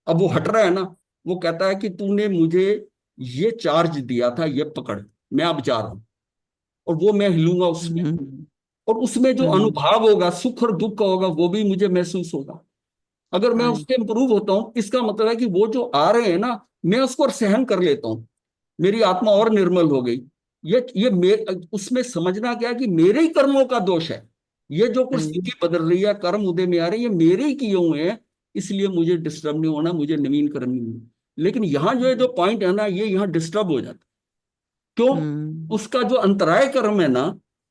अब वो हट रहा है ना, वो कहता है कि तूने मुझे ये चार्ज दिया था, ये पकड़, मैं अब जा रहा हूं, और वो मैं हिलूंगा उसमें। हम्म और उसमें जो हम्म, अनुभाव होगा, सुख और दुख का होगा, वो भी मुझे महसूस होगा। अगर मैं हाँ उससे इंप्रूव होता हूँ, इसका मतलब है कि वो जो आ रहे हैं ना, मैं उसको सहन कर लेता हूँ, मेरी आत्मा और निर्मल हो गई। उसमें समझना क्या है कि मेरे ही कर्मों का दोष है। ये जो हाँ कुछ जी स्थिति बदल रही है, कर्म उदय में आ रही है, ये मेरे ही किए हुए हैं। इसलिए मुझे डिस्टर्ब नहीं होना, मुझे नवीन कर्म नहीं होना। लेकिन यहाँ जो है, जो पॉइंट है ना, ये यहाँ डिस्टर्ब हो जाता है। क्यों? हम्म उसका जो अंतराय कर्म है ना,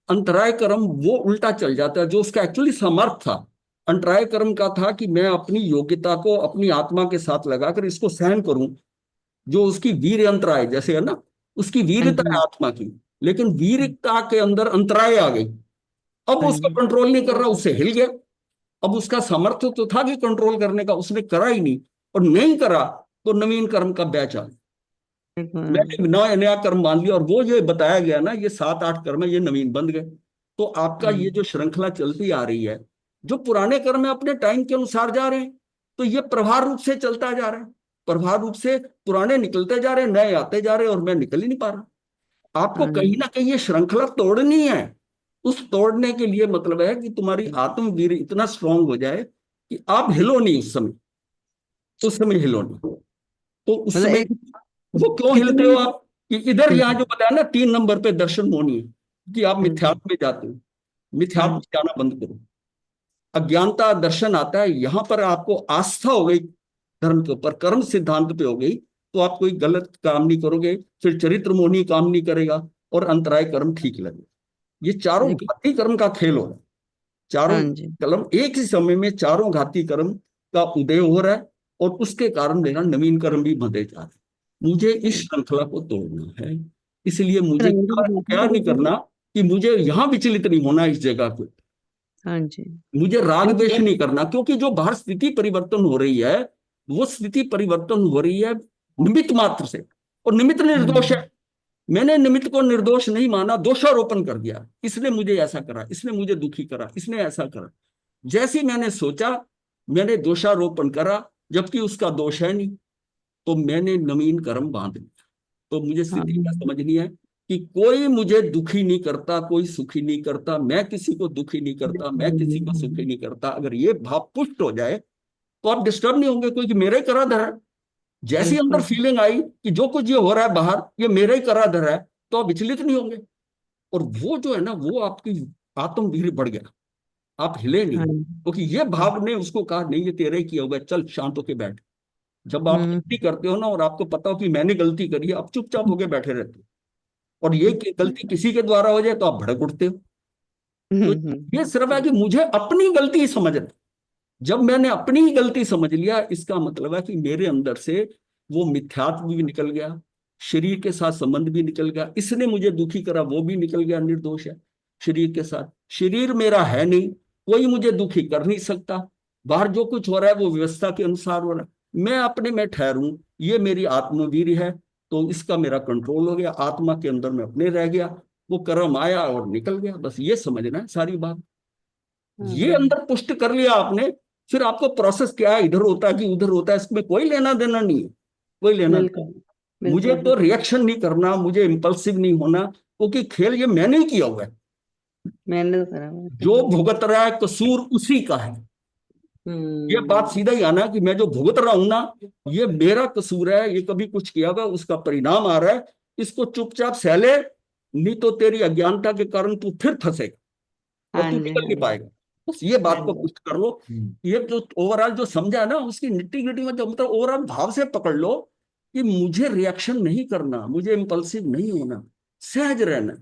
अंतराय कर्म वो उल्टा चल जाता है। जो उसका एक्चुअली समर्थ था, अंतराय कर्म का था कि मैं अपनी योग्यता को अपनी आत्मा के साथ लगाकर इसको सहन करूं। जो उसकी वीर अंतराय जैसे है ना, उसकी हाँ वीरता है जी आत्मा की, लेकिन वीरता के अंदर अंतराय आ गई। अब हाँ उसको जी कंट्रोल नहीं कर रहा, उससे हिल गया। अब उसका सामर्थ्य तो था कि कंट्रोल करने का, उसने करा ही नहीं। और नहीं करा तो नवीन कर्म का बैच आ गया। बिल्कुल, मैंने नया नया कर्म मान लिया, और वो ये बताया गया ना, ये 7-8 कर्म है, ये नवीन बन गए। तो आपका ये जो श्रृंखला चलती आ रही है, जो पुराने कर्म है अपने टाइम के अनुसार जा रहे हैं, तो ये प्रभाव रूप से चलता जा रहा है। प्रभाव रूप से पुराने निकलते जा रहे हैं, नए आते जा रहे हैं, और मैं निकल ही नहीं पा रहा। आपको हाँ कहीं ना कहीं ये श्रृंखला तोड़नी है। उस तोड़ने के लिए मतलब है कि तुम्हारी आत्मवीर इतना स्ट्रांग हो जाए कि आप हिलो नहीं उस समय हिलो नहीं। तो उस मतलब समय एक वो क्यों हिलते कितनी हो आप? कि इधर यहाँ बिल्कुल जो बताया ना 3 नंबर पे दर्शन होनी है, कि आप हाँ जी मिथ्यात्व में जाते हो। हाँ मिथ्यात्व में जी जाना बंद करो। अज्ञानता दर्शन आता है, यहां पर आपको आस्था हो गई धर्म के ऊपर, कर्म सिद्धांत पे हो गई, तो आप कोई गलत काम नहीं करोगे। फिर चरित्र मोही काम नहीं करेगा, और अंतराय कर्म ठीक लगेगा। ये चारों लेकिन घाती कर्म का खेल हो रहा है। चारों हाँ जी कलम एक ही समय में चारों घाती कर्म का उदय हो रहा है, और उसके कारण मेरा नवीन कर्म भी बंधे जा रहे हैं। मुझे इस श्रृंखला को तोड़ना है। इसलिए मुझे क्या क्या नहीं करना, कि मुझे यहां विचलित नहीं होना इस जगह पे। हाँ जी मुझे राग द्वेष नहीं करना, क्योंकि जो बाहर स्थिति परिवर्तन हो रही है, वो स्थिति परिवर्तन हो रही है निमित्त मात्र से, और निमित्त निर्दोष है। हम्म मैंने निमित्त को निर्दोष नहीं माना, दोषारोपण कर दिया, इसने मुझे ऐसा करा, इसने मुझे दुखी करा, इसने ऐसा करा। जैसे ही मैंने सोचा, मैंने दोषारोपण करा, जबकि उसका दोष है नहीं, तो मैंने नवीन कर्म बांध लिया। तो मुझे हाँ स्थिति क्या समझनी है कि कोई मुझे दुखी नहीं करता, कोई सुखी नहीं करता, मैं किसी को दुखी नहीं करता, मैं किसी को सुखी नहीं करता। अगर ये भाव पुष्ट हो जाए, तो आप डिस्टर्ब नहीं होंगे, क्योंकि मेरा ही करा धरा है। जैसी अंदर बिल्कुल फीलिंग आई कि जो कुछ ये हो रहा है बाहर, ये मेरा ही करा धरा है, तो आप विचलित नहीं होंगे। और वो जो है ना, वो आपकी आत्मवीर बढ़ गया, आप हिले नहीं, हाँ क्योंकि ये भाव ने उसको कहा नहीं, ये तेरे ही किया हुआ है, चल शांत होके बैठ। जब आप हम्म गलती करते हो ना, और आपको पता हो कि मैंने गलती करी है, आप चुपचाप होके बैठे रहते हो। और ये गलती किसी के द्वारा हो जाए तो आप भड़क उठते हो। तो ये सिर्फ है कि मुझे अपनी गलती ही समझना। जब मैंने अपनी ही गलती समझ लिया, इसका मतलब है कि मेरे अंदर से वो मिथ्यात्व भी निकल गया, शरीर के साथ संबंध भी निकल गया, इसने मुझे दुखी करा वो भी निकल गया, निर्दोष है शरीर के साथ। शरीर मेरा है नहीं, कोई मुझे दुखी कर नहीं सकता, बाहर जो कुछ हो रहा है वो व्यवस्था के अनुसार हो रहा है, मैं अपने में ठहरूं, ये मेरी आत्मवीर है, तो इसका मेरा कंट्रोल हो गया, आत्मा के अंदर में अपने रह गया, वो कर्म आया और निकल गया। बस ये समझना है सारी बात। ये अंदर पुष्ट कर लिया आपने, फिर आपको प्रोसेस क्या है, इधर होता है कि उधर होता है, इसमें कोई लेना देना नहीं है, कोई लेना बिल्कुल देना। मुझे तो रिएक्शन नहीं करना, मुझे इम्पल्सिव नहीं होना, क्योंकि खेल ये मैंने ही किया हुआ है, मैंने तो करा हुआ है। जो भुगत रहा है कसूर उसी का है। ये बात सीधा ही आना कि मैं जो भुगत रहा हूं ना, ये मेरा कसूर है, ये कभी कुछ किया हुआ उसका परिणाम आ रहा है, इसको चुपचाप सहले, नहीं तो तेरी अज्ञानता के कारण तू फिर फंसेगा और हाँ तू जी, निकल हाँ नहीं जी, पाएगा। बस ये बात हाँ को जी। पुष्ट कर लो। ये जो ओवरऑल जो समझा है ना, उसकी निट्टी ग्रिटी में जो मतलब ओवरऑल भाव से पकड़ लो कि मुझे रिएक्शन नहीं करना, मुझे इम्पल्सिव नहीं होना, सहज रहना,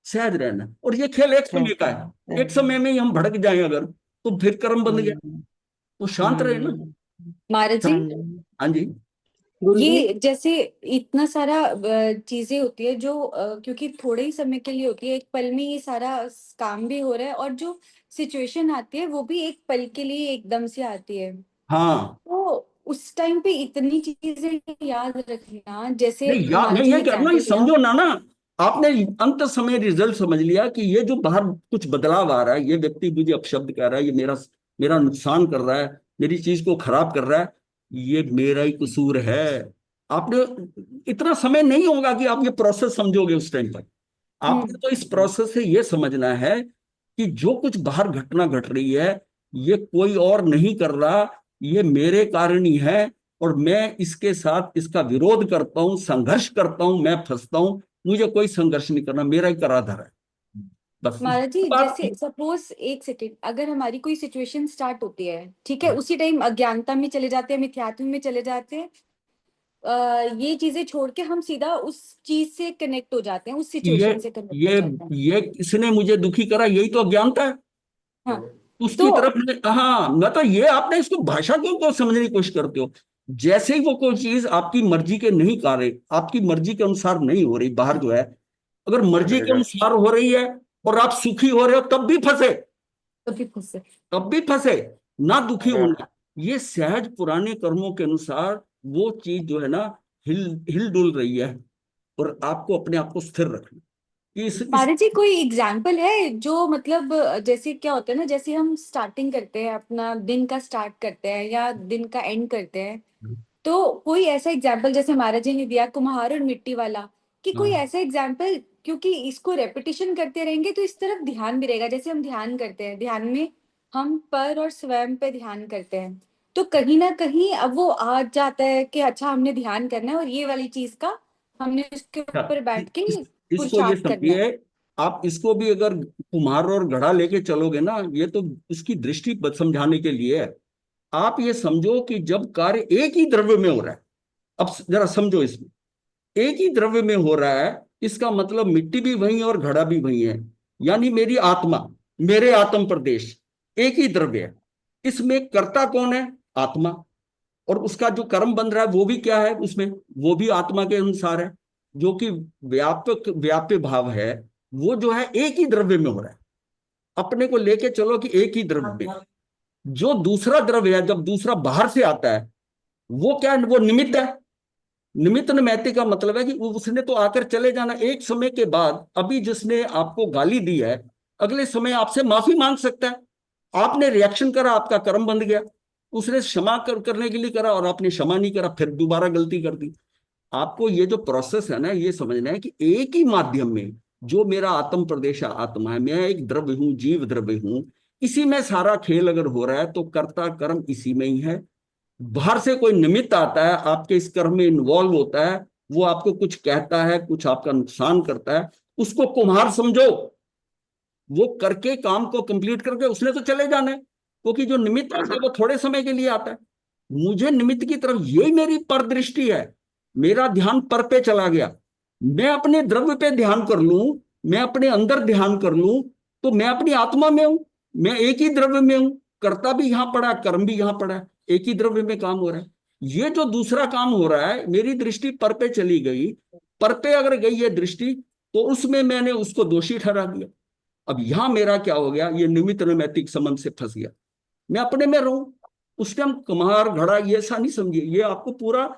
सहज रहना। और ये खेल एक समय का है, एक समय में ही हम भड़क जाएं अगर, तो फिर कर्म बन गया, तो शांत रहे ना। महाराज जी, हाँ जी, हाँ जी। गुरु जी। ये जैसे इतना सारा चीजें होती है जो क्योंकि थोड़े ही समय के लिए होती है, एक पल में ये सारा काम भी हो रहा है, और जो सिचुएशन आती है वो भी एक पल के लिए एकदम से आती है, हाँ तो उस टाइम पे इतनी चीजें याद रखना, जैसे नहीं यार, मैं महाराज जी ये ने कह रहा हूँ, ये एग्जाम्पल दिया। समझो ना आपने अंत समय रिजल्ट समझ लिया कि ये जो बाहर कुछ बदलाव आ रहा है, ये व्यक्ति मुझे अपशब्द कह रहा है, ये मेरा मेरा नुकसान कर रहा है, मेरी चीज को खराब कर रहा है, ये मेरा ही कसूर है। आपने इतना समय नहीं होगा कि आप ये प्रोसेस समझोगे उस टाइम पर। आपने तो इस प्रोसेस से ये समझना है कि जो कुछ बाहर घटना घट रही है, ये कोई और नहीं कर रहा, ये मेरे कारण ही है, और मैं इसके साथ इसका विरोध करता हूं, संघर्ष करता हूं, मैं फंसता हूं, मुझे कोई संघर्ष नहीं करना, मेरा ही कराधार है। बस महाराज जी, बात। जैसे सपोज एक सेकेंड, अगर हमारी कोई सिचुएशन स्टार्ट होती है, ठीक है, उसी टाइम अज्ञानता में चले जाते हैं, मिथ्यात्व में चले जाते हैं, ये चीजें छोड़ के हम सीधा उस चीज से कनेक्ट हो जाते हैं, उस ये सिचुएशन से कनेक्ट हो ये जाते हैं। ये किसने मुझे दुखी करा, यही तो अज्ञानता है, हाँ, उसकी तो तरफ हाँ, मैं तो ये आपने इसको भाषा क्यों समझने की कोशिश करते हो। जैसे ही वो कोई चीज आपकी मर्जी के नहीं कार्य, आपकी मर्जी के अनुसार नहीं हो रही बाहर जो है, अगर मर्जी के अनुसार हो रही है और आप सुखी हो रहे हो, तब भी फंसे, कभी फंसे। तब भी फंसे, ना दुखी होना। ये सहज पुराने कर्मों के अनुसार वो चीज जो है ना, हिल हिल डुल रही है, और आपको अपने आप को स्थिर रखना। इस महाराज जी, कोई एग्जाम्पल है जो मतलब जैसे क्या होता है ना, जैसे हम स्टार्टिंग करते हैं, अपना दिन का स्टार्ट करते हैं या दिन का एंड करते हैं, तो कोई ऐसा एग्जाम्पल जैसे महाराज जी ने दिया कुम्हार और मिट्टी वाला, कि कोई ऐसा एग्जाम्पल, क्योंकि इसको रेपिटेशन करते रहेंगे तो इस तरफ ध्यान भी रहेगा। जैसे हम ध्यान करते हैं, ध्यान में हम पर और स्वयं पे ध्यान करते हैं, तो कहीं ना कहीं अब वो आ जाता है कि अच्छा हमने ध्यान करना है और ये वाली चीज का हमने उसके ऊपर बैठ के इसको ये पुरुषार्थ करना है। समझिए, आप इसको भी अगर कुम्हार और घड़ा लेके चलोगे ना, ये तो इसकी दृष्टि समझाने के लिए है। आप ये समझो कि जब कार्य एक ही द्रव्य में हो रहा है, अब जरा समझो इसमें, एक ही द्रव्य में हो रहा है, इसका मतलब मिट्टी भी वही है और घड़ा भी वही है, यानी मेरी आत्मा, मेरे आत्म प्रदेश एक ही द्रव्य है। इसमें कर्ता कौन है? आत्मा। और उसका जो कर्म बन रहा है वो भी क्या है उसमें, वो भी आत्मा के अनुसार है, जो कि व्यापक व्याप्य भाव है, वो जो है एक ही द्रव्य में हो रहा है। अपने को लेके चलो कि एक ही द्रव्य में, जो दूसरा द्रव्य है जब दूसरा बाहर से आता है, वो क्या है? वो निमित्त है। निमित्त नैमित्त का मतलब है कि उसने तो आकर चले जाना, एक समय के बाद अभी जिसने आपको गाली दी है, अगले समय आपसे माफी मांग सकता है। आपने रिएक्शन करा, आपका कर्म बंध गया, उसने क्षमा करने के लिए करा और आपने क्षमा नहीं करा, फिर दोबारा गलती कर दी। आपको ये जो प्रोसेस है ना, ये समझना है कि एक ही माध्यम में, जो मेरा आत्म प्रदेश आत्मा है, मैं एक द्रव्य हूं, जीव द्रव्य हूं, इसी में सारा खेल अगर हो रहा है तो कर्ता कर्म इसी में ही है। बाहर से कोई निमित्त आता है, आपके इस कर्म में इन्वॉल्व होता है, वो आपको कुछ कहता है, कुछ आपका नुकसान करता है, उसको कुम्हार समझो, वो करके काम को कंप्लीट करके उसने तो चले जाना है, क्योंकि जो निमित्त आता है वो थोड़े समय के लिए आता है। मुझे निमित्त की तरफ, यही मेरी पर दृष्टि है, मेरा ध्यान पर पे चला गया। मैं अपने द्रव्य पे ध्यान कर लूं, मैं अपने अंदर ध्यान कर लूं, तो मैं अपनी आत्मा में हूं, मैं एक ही द्रव्य में हूं, कर्ता भी यहां पड़ा, कर्म भी यहां पड़ा, एक ही द्रव्य में काम हो रहा है। ये जो दूसरा काम हो रहा है, मेरी दृष्टि पर पे चली गई, पर पे अगर गई ये दृष्टि, तो उसमें मैंने उसको दोषी ठहरा दिया। अब यहां मेरा क्या हो गया, ये निमित्त नैमित्तिक संबंध से फंस गया। मैं अपने में रहूं, उस टाइम कुम्हार घड़ा ये ऐसा नहीं समझिए, ये आपको पूरा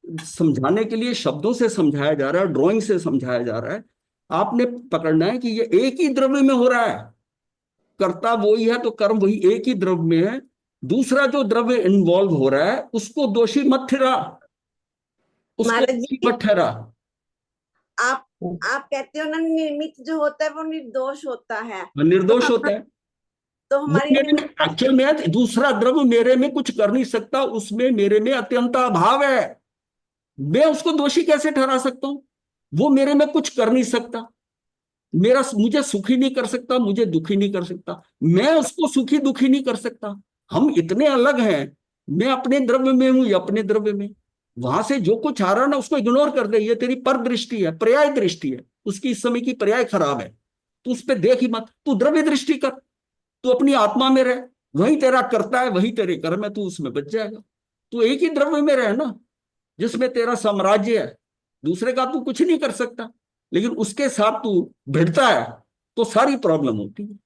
समझाने के लिए शब्दों से समझाया जा रहा है, ड्राइंग से समझाया जा रहा है। आपने पकड़ना है कि ये एक ही द्रव्य में हो रहा है, कर्ता वही है तो कर्म वही, एक ही द्रव्य में है। दूसरा जो द्रव्य इन्वॉल्व हो रहा है उसको दोषी मत ठहरा, उसको महाराज दोषी जी, मत ठहरा। आप आप कहते हो ना, निर्मित जो होता है वो निर्दोष होता है, निर्दोष होता है। तो वो हमारी मेरे में निमित्त एक्चुअल में दूसरा द्रव्य मेरे में कुछ कर नहीं सकता, उसमें मेरे में अत्यंत अभाव है। मैं उसको दोषी कैसे ठहरा सकता हूं? वो मेरे में कुछ कर नहीं सकता, मेरा मुझे सुखी नहीं कर सकता, मुझे दुखी नहीं कर सकता, मैं उसको सुखी दुखी नहीं कर सकता। हम इतने अलग हैं। मैं अपने द्रव्य में हूं या अपने द्रव्य में, वहां से जो कुछ आ रहा ना उसको इग्नोर कर दे, ये तेरी पर दृष्टि है, पर्याय दृष्टि है, उसकी इस समय की पर्याय खराब है, तू उस पर देख ही मत, तू द्रव्य दृष्टि कर, तू अपनी आत्मा में रह, वही तेरा कर्ता है, वही तेरे कर्म है, तू उसमें बच जाएगा। तू एक ही द्रव्य में रह ना, जिसमें तेरा साम्राज्य है, दूसरे का तू कुछ नहीं कर सकता, लेकिन उसके साथ तू भिड़ता है तो सारी प्रॉब्लम होती है।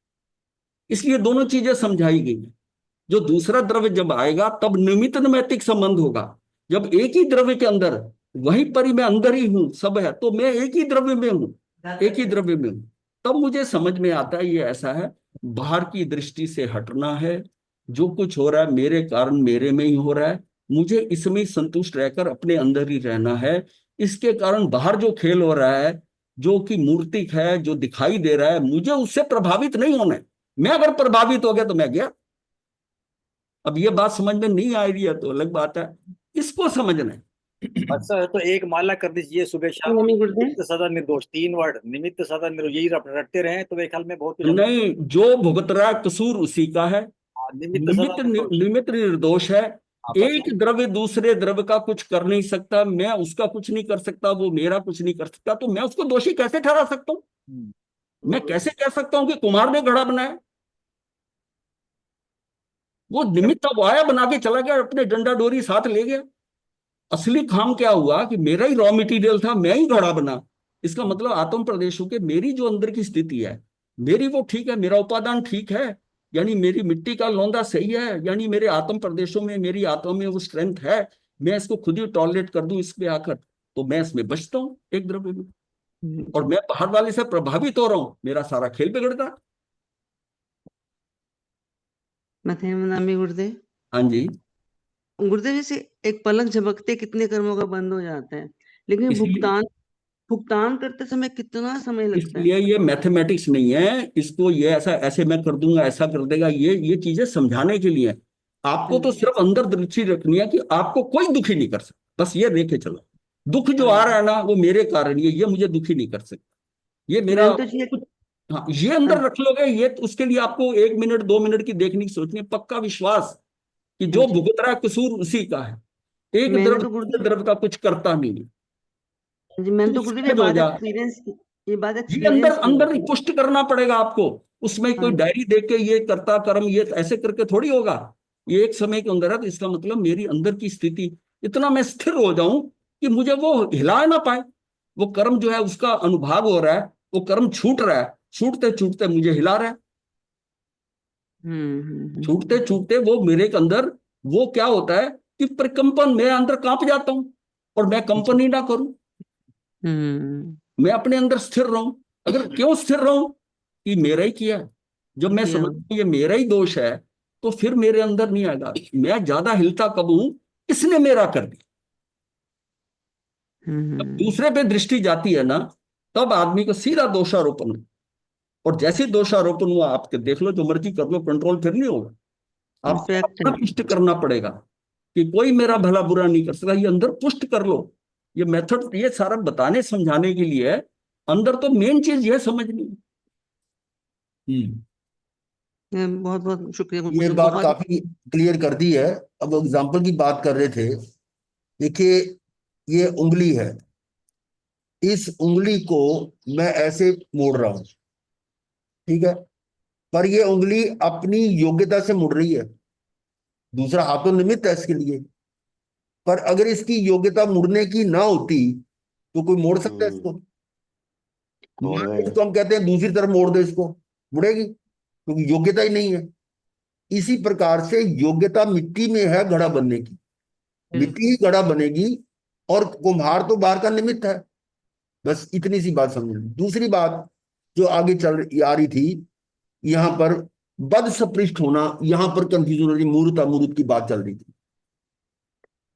इसलिए दोनों चीजें समझाई गई है। जो दूसरा द्रव्य जब आएगा तब निमित्त नैमित्तिक संबंध होगा। जब एक ही द्रव्य के अंदर, वहीं पर ही मैं अंदर ही हूं, सब है, तो मैं एक ही द्रव्य में हूं, एक ही द्रव्य में हूं, तब मुझे समझ में आता है ये ऐसा है। बाहर की दृष्टि से हटना है, जो कुछ हो रहा है मेरे कारण मेरे में ही हो रहा है, मुझे इसमें संतुष्ट रहकर अपने अंदर ही रहना है। इसके कारण बाहर जो खेल हो रहा है, जो कि मूर्तिक है, जो दिखाई दे रहा है, मुझे उससे प्रभावित नहीं होना है। मैं अगर प्रभावित हो गया तो मैं गया। अब ये बात समझ में नहीं आ रही है तो अलग बात है, इसको समझना है। अच्छा, तो एक माला कर दीजिए सुबह शाम, मम्मी गुरुदेव, निमित्त सदा निर्दोष, 3 वर्ड, निमित्त सदा निर्दोष, यही रटते रहे तो मेरे ख्याल में बहुत कुछ नहीं, जो भुगत रहा है कसूर उसी का है। निमित्त सदा निर्दोष। निमित्त निर्दोष है। हाँ, बस एक द्रव्य दूसरे द्रव्य का कुछ कर नहीं सकता, मैं उसका कुछ नहीं कर सकता, वो मेरा कुछ नहीं कर सकता, तो मैं उसको दोषी कैसे ठहरा सकता हूं? मैं कैसे कह सकता हूं कि कुम्हार ने घड़ा बनाया? वो निमित्त अब आया, बना के चला गया, अपने डंडा डोरी साथ ले गया। असली काम क्या हुआ कि मेरा ही रॉ मटेरियल था, मैं ही घड़ा बना। इसका मतलब आत्म प्रदेशों के मेरी जो अंदर की स्थिति है, मेरी वो ठीक है, मेरा उपादान ठीक है, यानी मेरी मिट्टी का लौंदा सही है, यानी मेरे आत्म प्रदेशों में मेरी आत्मा में वो स्ट्रेंथ है, मैं इसको खुद ही टॉलरेट कर दूं इस पे आकर, तो मैं इसमें बचता हूं एक द्रव्य में। और मैं बाहर वाले से प्रभावित हो रहा हूं, मेरा सारा खेल बिगड़ता। मम्मी गुरुदेव, हाँ जी। गुरुदेव जैसे एक पलक झपकते कितने कर्मों का बंद हो जाता है, लेकिन इसलिए भुगतान करते समय कितना समय लगता है। इसलिए ये मैथमेटिक्स नहीं है, इसको ये ऐसा ऐसे मैं कर दूंगा ऐसा कर देगा, ये चीजें समझाने के लिए है। आपको तो सिर्फ अंदर दृष्टि रखनी है कि आपको कोई दुखी नहीं कर सकता, बस ये देखे चलो। दुख जो आ रहा है ना वो मेरे कारण, ये मुझे दुखी नहीं कर सकता, ये मेरा मैंने तो ये हाँ, ये अंदर रख लोगे, ये तो उसके लिए आपको 1 मिनट 2 मिनट की देखने की सोचनी है, पक्का विश्वास कि जो जी, भुगत रहा है कसूर उसी का है। एक मैंने द्रव्य तो दूसरे गुरुदेव द्रव्य का कुछ करता नहीं है। जी, मैंने तू तो गुरुदेव सहज हो जा, ये बात ये अंदर एक्सपीरियंस की अंदर है। पुष्ट करना पड़ेगा आपको। उसमें हाँ कोई जी, डायरी देख के ये करता कर्म ये ऐसे करके थोड़ी होगा। ये एक समय के अंदर है, तो इसका मतलब मेरी अंदर की स्थिति इतना मैं स्थिर हो जाऊं कि मुझे वो हिला ना पाए। वो कर्म जो है उसका अनुभाग हो रहा है, वो कर्म छूट रहा है, छूटते छूटते मुझे हिला रहा है, छूटते छूटते वो मेरे के अंदर वो क्या होता है कि प्रकंपन, मेरे अंदर कांप जाता हूं। और मैं कंपन ही ना करूं, मैं अपने अंदर स्थिर रहूं। अगर क्यों स्थिर रहूं कि मेरा ही किया है। जब मैं किया। समझ ये मेरा ही दोष है, तो फिर मेरे अंदर नहीं आएगा। मैं ज्यादा हिलता कब हूं, इसने मेरा कर दिया। जब दूसरे पे दृष्टि जाती है ना, तब आदमी को सीधा दोषारोपण है। और जैसे दोषारोपण हुआ, आपके देख लो, जो मर्जी कर लो, कंट्रोल फिर नहीं होगा। आपको इम्पैक्ट अपना पुष्ट करना पड़ेगा कि कोई मेरा भला बुरा नहीं कर सकता, ये अंदर पुष्ट कर लो। ये मेथड ये सारा बताने समझाने के लिए है। अंदर तो मेन चीज ये समझनी है। बहुत बहुत शुक्रिया ये गुरुदेव, बात बहुत काफी क्लियर कर दी है। अब एग्जाम्पल की बात कर रहे थे, देखिए ये उंगली है, इस उंगली को मैं ऐसे मोड़ रहा हूं, ठीक है, पर ये उंगली अपनी योग्यता से मुड़ रही है, दूसरा हाथ तो निमित्त है इसके लिए। पर अगर इसकी योग्यता मुड़ने की ना होती तो कोई मोड़ सकता है इसको? मोड़ मान लो देगा। इसको हम कहते हैं दूसरी तरफ मोड़ दो, इसको मुड़ेगी? क्योंकि योग्यता ही नहीं है। इसी प्रकार से योग्यता मिट्टी में है घड़ा बनने की, मिट्टी ही घड़ा बनेगी, और कुम्हार तो बाहर का निमित्त है। बस इतनी सी बात समझ लो। दूसरी बात जो आगे चल आ रही थी, यहां पर बद सपृष्ट होना, यहां पर कंफ्यूजन हो रही, मूर्त अमूर्त की बात चल रही थी।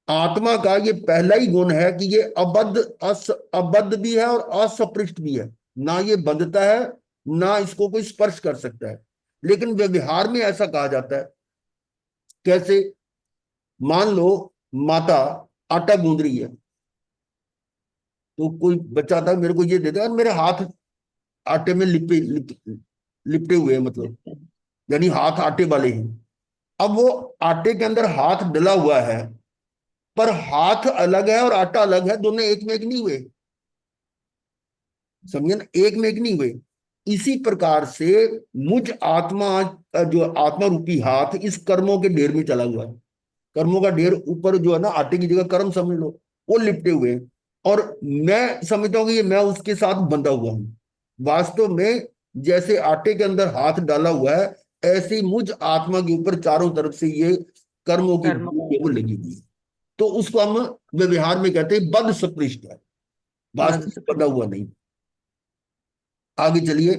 आत्मा का ये पहला ही गुण है कि ये अबद्ध भी है और असपृष्ट भी है। ना ये बंधता है, ना इसको कोई स्पर्श कर सकता है। लेकिन व्यवहार में ऐसा कहा जाता है। कैसे? मान लो माता आटा गूंद रही है, तो कोई बच्चा था मेरे को ये देता है और मेरे हाथ आटे में लिपटे हुए हैं, मतलब यानी हाथ आटे वाले हैं। अब वो आटे के अंदर हाथ डला हुआ है, पर हाथ अलग है और आटा अलग है, दोनों एक में एक नहीं हुए। समझे ना? एक में एक नहीं हुए। इसी प्रकार से मुझ आत्मा, जो आत्मा रूपी हाथ इस कर्मों के ढेर में चला हुआ है। कर्मों का ढेर ऊपर जो है ना, आटे की जगह कर्म समझ लो, वो लिपटे हुए हैं, और मैं समझता हूं कि ये मैं उसके साथ बंधा हुआ हूं। वास्तव में जैसे आटे के अंदर हाथ डाला हुआ है, ऐसे ही मुझ आत्मा के ऊपर चारों तरफ से ये कर्मों की वो लगी हुई है। तो उसको हम व्यवहार में कहते हैं बद्ध सपृष्ट है, वास्तव बंधा हुआ नहीं। आगे चलिए,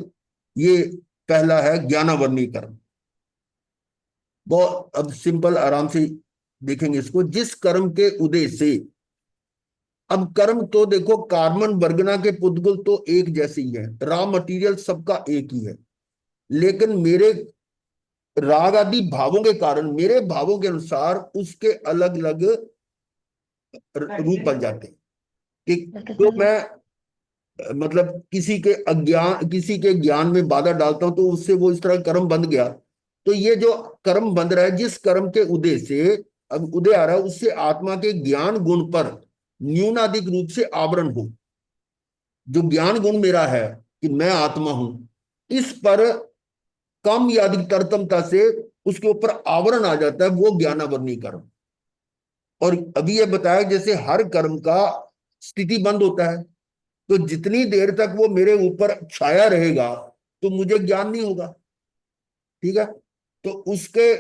ये पहला है ज्ञानावरणी कर्म। बहुत अब सिंपल आराम से देखेंगे इसको। जिस कर्म के उदय से, अब कर्म तो देखो कार्बन वर्गना के पुद्गल तो एक जैसे ही है, रॉ मटेरियल सबका एक ही है, लेकिन मेरे राग आदि भावों के कारण, मेरे भावों के अनुसार उसके अलग अलग रूप बन जाते हैं। कि जो मैं मतलब किसी के ज्ञान में बाधा डालता हूं तो उससे वो इस तरह कर्म बंध गया। तो ये जो कर्म बंध रहा है, जिस कर्म के उदय से, अब उदय आ रहा है, उससे आत्मा के ज्ञान गुण पर न्यूनाधिक रूप से आवरण हो। जो ज्ञान गुण मेरा है कि मैं आत्मा हूं, इस पर कम या अधिक तरतमता से उसके ऊपर आवरण आ जाता है, वो ज्ञानावरणी कर्म। और अभी ये बताया जैसे हर कर्म का स्थिति बंद होता है, तो जितनी देर तक वो मेरे ऊपर छाया रहेगा तो मुझे ज्ञान नहीं होगा। ठीक है? तो उसके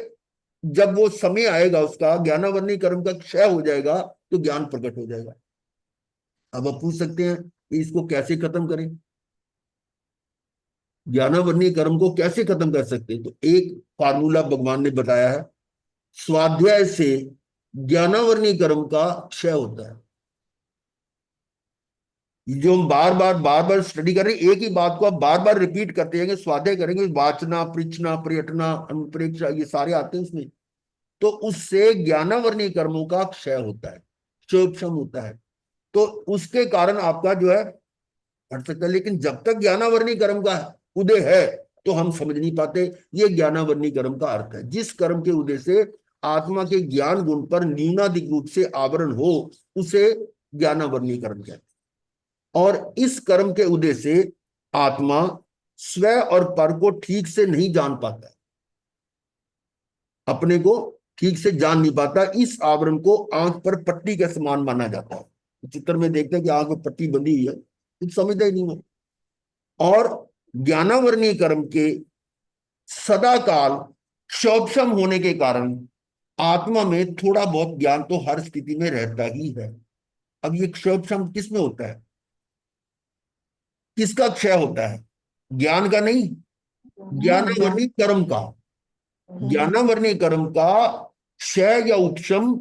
जब वो समय आएगा, उसका ज्ञानावरणी कर्म का क्षय हो जाएगा, तो ज्ञान प्रकट हो जाएगा। अब आप पूछ सकते हैं कि इसको कैसे खत्म करें, ज्ञानावरणी कर्म को कैसे खत्म कर सकते हैं? तो एक फार्मूला भगवान ने बताया है, स्वाध्याय से ज्ञानावरणी कर्म का क्षय होता है। जो हम बार बार स्टडी कर रहे हैं, एक ही बात को आप बार बार रिपीट करते जाएंगे, स्वाध्याय करेंगे, वाचना, पृच्छना, पर्यटना, अनुप्रेक्षा, ये सारे आते हैं उसमें, तो उससे ज्ञानावरणी कर्मों का क्षय होता है, क्षोभक्षम होता है। तो उसके कारण आपका जो है हट सकता है। लेकिन जब तक ज्ञानावरणी कर्म का उदय है तो हम समझ नहीं पाते ये ज्ञानावरणी कर्म का अर्थ है। जिस कर्म के उदय से आत्मा के ज्ञान गुण पर न्यूनाधिक रूप से आवरण हो, उसे ज्ञानावरणी कर्म कहते हैं। और इस कर्म के उदय से आत्मा स्व और पर को ठीक से नहीं जान पाता है, अपने को ठीक से जान नहीं पाता। इस आवरण को आंख पर पट्टी के समान माना जाता है। चित्र में देखते हैं कि आंख में पट्टी बंधी हुई है, कुछ समझता ही नहीं है। और ज्ञानावरणी कर्म के सदा काल क्षोभक्षम होने के कारण आत्मा में थोड़ा बहुत ज्ञान तो हर स्थिति में रहता ही है। अब ये क्षोभक्षम किस में होता है, किसका क्षय होता है? ज्ञान का नहीं, ज्ञानावरणी कर्म का। ज्ञानावरणी कर्म का क्षय या उपशम,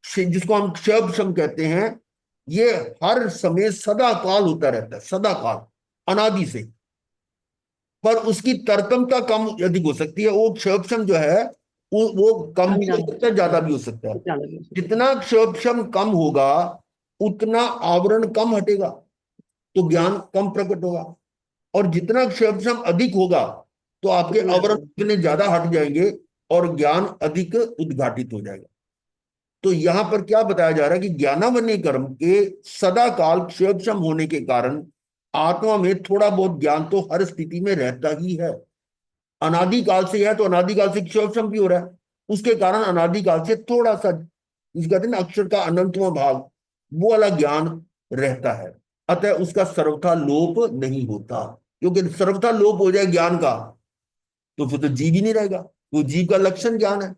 जिसको हम क्षोभक्षम कहते हैं, ये हर समय सदा काल होता रहता है, सदा काल, अनादि से। पर उसकी तरतमता कम अधिक हो सकती है। वो क्षोभक्षम जो है वो कम भी हो सकता है, ज्यादा भी हो सकता है। जितना क्षोभक्षम कम होगा उतना आवरण कम हटेगा, तो ज्ञान कम प्रकट होगा। और जितना क्षोभक्षम अधिक होगा तो आपके आवरण इतने ज्यादा हट जाएंगे और ज्ञान अधिक उद्घाटित हो जाएगा। तो यहां पर क्या बताया जा रहा है कि ज्ञानावरणी कर्म के सदा काल क्षोभक्षम होने के कारण आत्मा में थोड़ा बहुत ज्ञान तो हर स्थिति में रहता ही है। अनादिकाल से है तो अनादिकाल से क्षोभक्षम भी हो रहा है, उसके कारण अनादिकाल से थोड़ा सा जिस कहते हैं ना अक्षर का अनंतवां भाग, वो वाला ज्ञान रहता है। अतः उसका सर्वथा लोप नहीं होता, क्योंकि सर्वथा लोप हो जाए ज्ञान का तो फिर तो जीव ही नहीं रहेगा। वो जीव का लक्षण ज्ञान है,